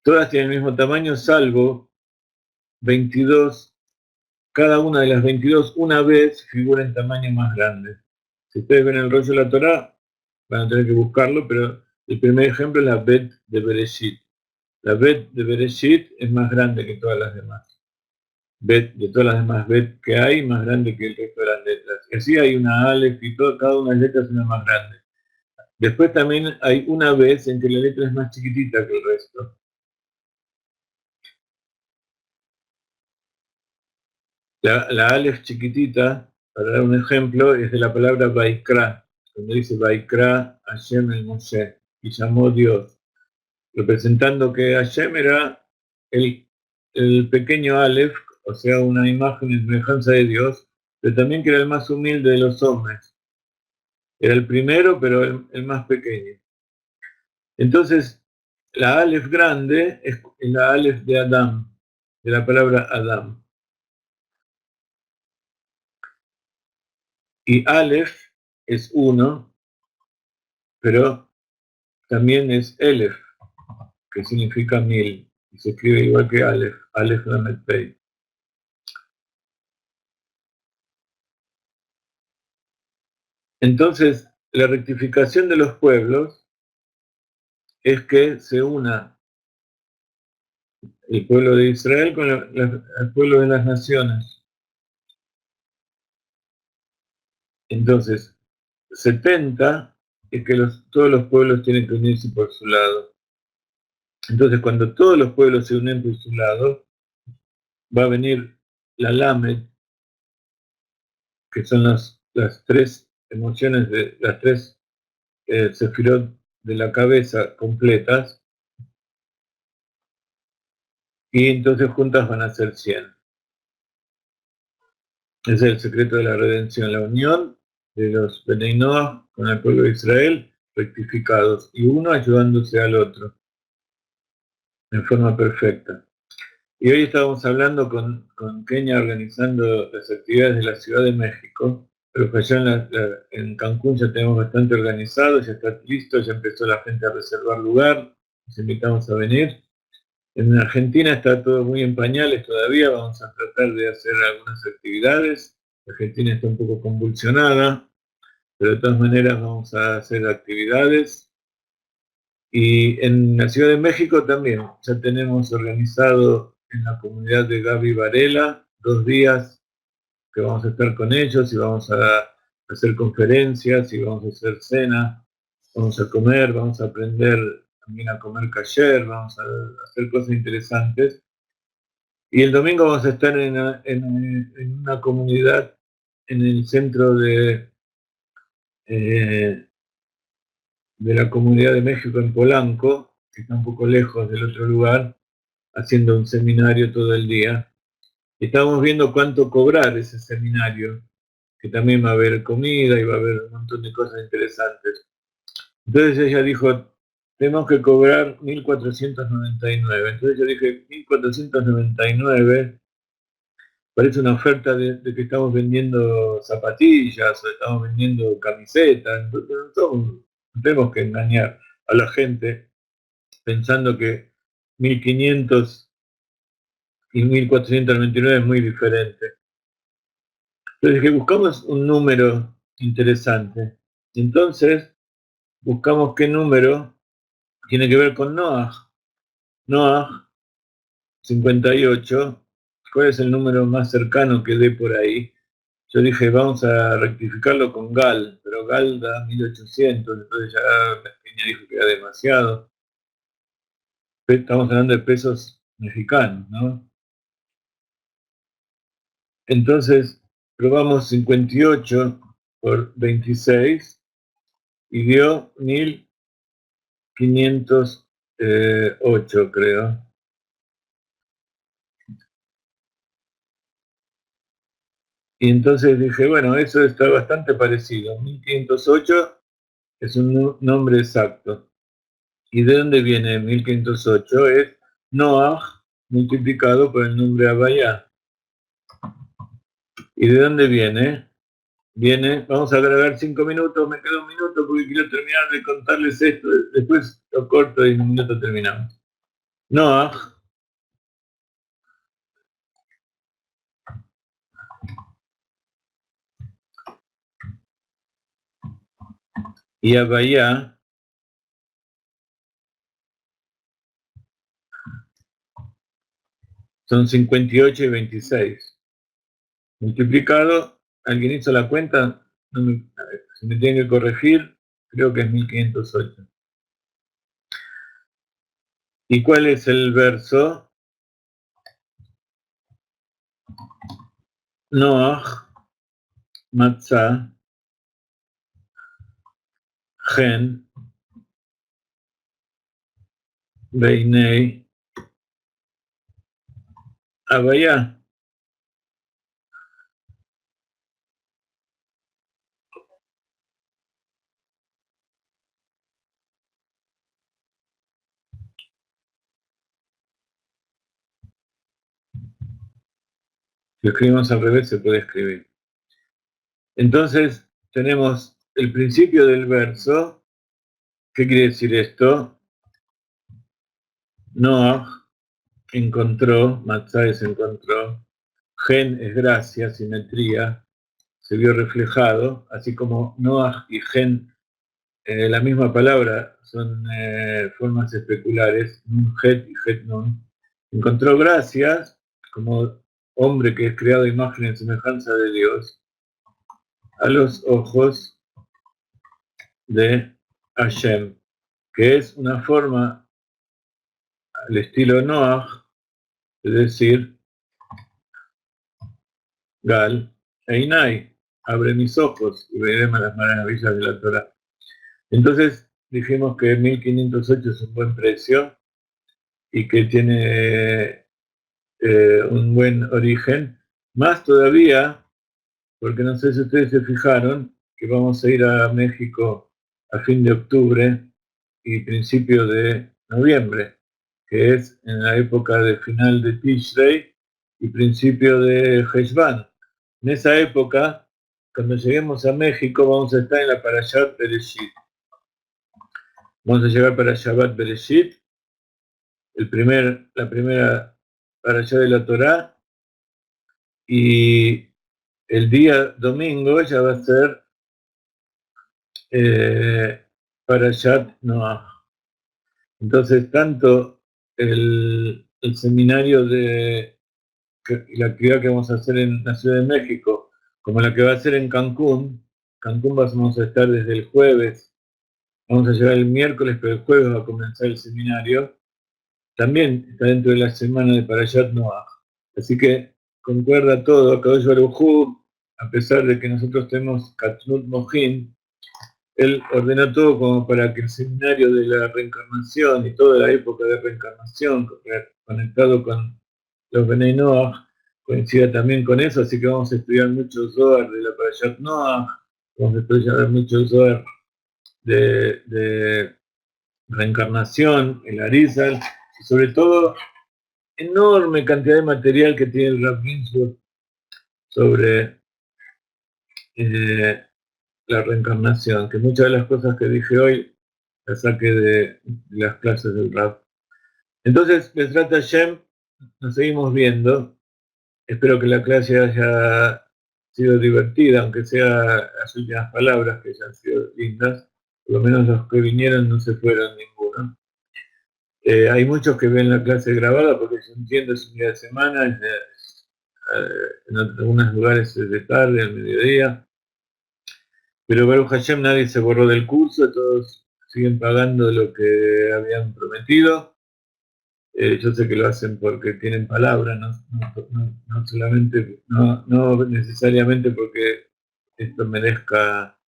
Todas tienen el mismo tamaño, salvo 22. Cada una de las 22 una vez figura en tamaño más grande. Si ustedes ven el rollo de la Torá, van a tener que buscarlo, pero el primer ejemplo es la Bet de Bereshit. La Bet de Bereshit es más grande que todas las demás. Bet, de todas las demás Bet que hay, más grande que el resto de las letras. Y así hay una Aleph y cada una de las letras es una más grande. Después también hay una vez en que la letra es más chiquitita que el resto. La Aleph chiquitita, para dar un ejemplo, es de la palabra Vaikra, cuando dice Vaikra Hashem el Moshe, y llamó Dios, representando que Hashem era el pequeño Aleph, o sea, una imagen y semejanza de Dios, pero también que era el más humilde de los hombres. Era el primero, pero el más pequeño. Entonces, la Aleph grande es la Aleph de Adam, de la palabra Adam. Y Aleph es uno, pero también es Elef, que significa mil, y se escribe igual que Aleph, Aleph Lamed Pei. Entonces, la rectificación de los pueblos es que se una el pueblo de Israel con el pueblo de las naciones. Entonces, 70 es que todos los pueblos tienen que unirse por su lado. Entonces, cuando todos los pueblos se unen por su lado, va a venir la Lamed, que son las tres emociones, de las tres sefirot de la cabeza completas, y entonces juntas van a ser 100. Ese es el secreto de la redención, la unión de los Benei Noach con el pueblo de Israel rectificados, y uno ayudándose al otro en forma perfecta. Y hoy estábamos hablando con Kenia organizando las actividades de la Ciudad de México, pero que allá en Cancún ya tenemos bastante organizado, ya está listo, ya empezó la gente a reservar lugar, les invitamos a venir. En Argentina está todo muy en pañales todavía, vamos a tratar de hacer algunas actividades. Argentina está un poco convulsionada, pero de todas maneras vamos a hacer actividades. Y en la Ciudad de México también, ya tenemos organizado en la comunidad de Gaby Varela 2 días que vamos a estar con ellos y vamos a hacer conferencias y vamos a hacer cena, vamos a comer, vamos a aprender también a comer kasher, vamos a hacer cosas interesantes. Y el domingo vamos a estar en una comunidad en el centro eh, de la Comunidad de México en Polanco, que está un poco lejos del otro lugar, haciendo un seminario todo el día. Estamos viendo cuánto cobrar ese seminario, que también va a haber comida y va a haber un montón de cosas interesantes. Entonces ella dijo, tenemos que cobrar 1.499. Entonces yo dije, 1.499 parece una oferta de que estamos vendiendo zapatillas o estamos vendiendo camisetas. Entonces, no tenemos que engañar a la gente pensando que 1.500 y 1.499 es muy diferente. Entonces, que buscamos un número interesante. Entonces, buscamos qué número tiene que ver con Noah. Noah, 58. ¿Cuál es el número más cercano que dé por ahí? Yo dije, vamos a rectificarlo con Gal, pero Gal da 1.800, entonces ya la niña dijo que era demasiado. Estamos hablando de pesos mexicanos, ¿no? Entonces, probamos 58 por 26 y dio 1.508, creo. Y entonces dije, bueno, eso está bastante parecido. 1.508 es un nombre exacto. ¿Y de dónde viene 1.508? Es Noah multiplicado por el nombre Abayá. ¿Y de dónde viene? Viene, vamos a agregar 5 minutos, me queda un minuto porque quiero terminar de contarles esto, después lo corto y en un minuto terminamos. Noah y Abayá son 58 y 26. Multiplicado, ¿alguien hizo la cuenta? No a ver, si me tienen que corregir, creo que es 1.508. ¿Y cuál es el verso? Noach, Matzah, Gen, Beinei, Abaya. Si lo escribimos al revés se puede escribir. Entonces tenemos el principio del verso. ¿Qué quiere decir esto? Noach encontró, Matzah es encontró, Gen es gracia, simetría, se vio reflejado, así como Noach y Gen, la misma palabra, son formas especulares, Nun Het y Het Nun. Encontró gracias como hombre que es creado a imagen y semejanza de Dios, a los ojos de Hashem, que es una forma al estilo Noach, es decir, Gal, Einai, abre mis ojos y veremos las maravillas de la Torah. Entonces dijimos que 1508 es un buen precio y que tiene un buen origen, más todavía, porque no sé si ustedes se fijaron, que vamos a ir a México a fin de octubre y principio de noviembre, que es en la época de final de Tishrei y principio de Heshvan. En esa época, cuando lleguemos a México, vamos a estar en la Parashat Bereshit. Vamos a llegar para Shabbat Bereshit, la primera Parashat de la Torá, y el día domingo ya va a ser Parashat Noah. Entonces, tanto el seminario de la actividad que vamos a hacer en la Ciudad de México, como la que va a hacer en Cancún, vamos a estar desde el jueves, vamos a llegar el miércoles, pero el jueves va a comenzar el seminario, también está dentro de la semana de Parashat Noah. Así que concuerda todo, Kadosh Baruj Hu, a pesar de que nosotros tenemos Katnut Mohin, él ordenó todo como para que el seminario de la reencarnación y toda la época de reencarnación, conectado con los Benei Noach, coincida también con eso, así que vamos a estudiar mucho Zohar de la Parashat Noach, vamos a estudiar mucho Zohar de reencarnación, el Arizal, y sobre todo, enorme cantidad de material que tiene el Rav Ginsburg sobre la reencarnación, que muchas de las cosas que dije hoy las saqué de las clases del Rav. Entonces, Bezrat Hashem, nos seguimos viendo. Espero que la clase haya sido divertida, aunque sea las últimas palabras que ya han sido lindas. Por lo menos los que vinieron no se fueron ninguno. Hay muchos que ven la clase grabada porque yo entiendo es un día de semana, en algunos lugares es de tarde, al mediodía. Pero Baruch Hashem nadie se borró del curso, todos siguen pagando lo que habían prometido. Yo sé que lo hacen porque tienen palabra, no solamente, no necesariamente porque esto merezca,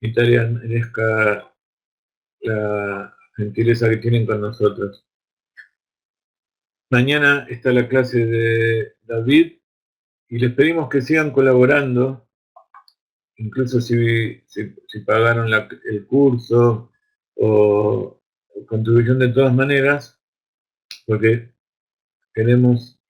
mi tarea merezca la gentileza que tienen con nosotros. Mañana está la clase de David y les pedimos que sigan colaborando, incluso si pagaron el curso o contribución de todas maneras, porque queremos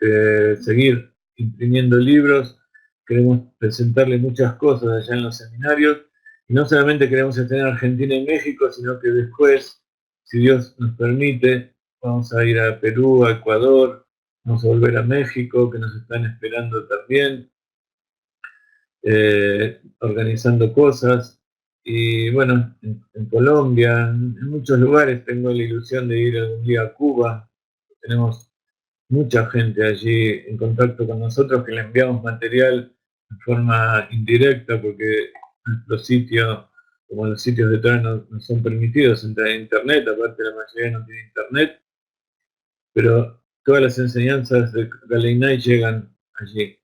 seguir imprimiendo libros, queremos presentarle muchas cosas allá en los seminarios, y no solamente queremos estar en Argentina y México, sino que después, si Dios nos permite, vamos a ir a Perú, a Ecuador, vamos a volver a México, que nos están esperando también, organizando cosas, y bueno, en Colombia, en muchos lugares tengo la ilusión de ir algún día a Cuba, tenemos mucha gente allí en contacto con nosotros que le enviamos material de forma indirecta porque nuestro sitio, como los sitios de Torah no son permitidos entrar en internet, aparte la mayoría no tiene internet, pero todas las enseñanzas de Galeinai llegan allí.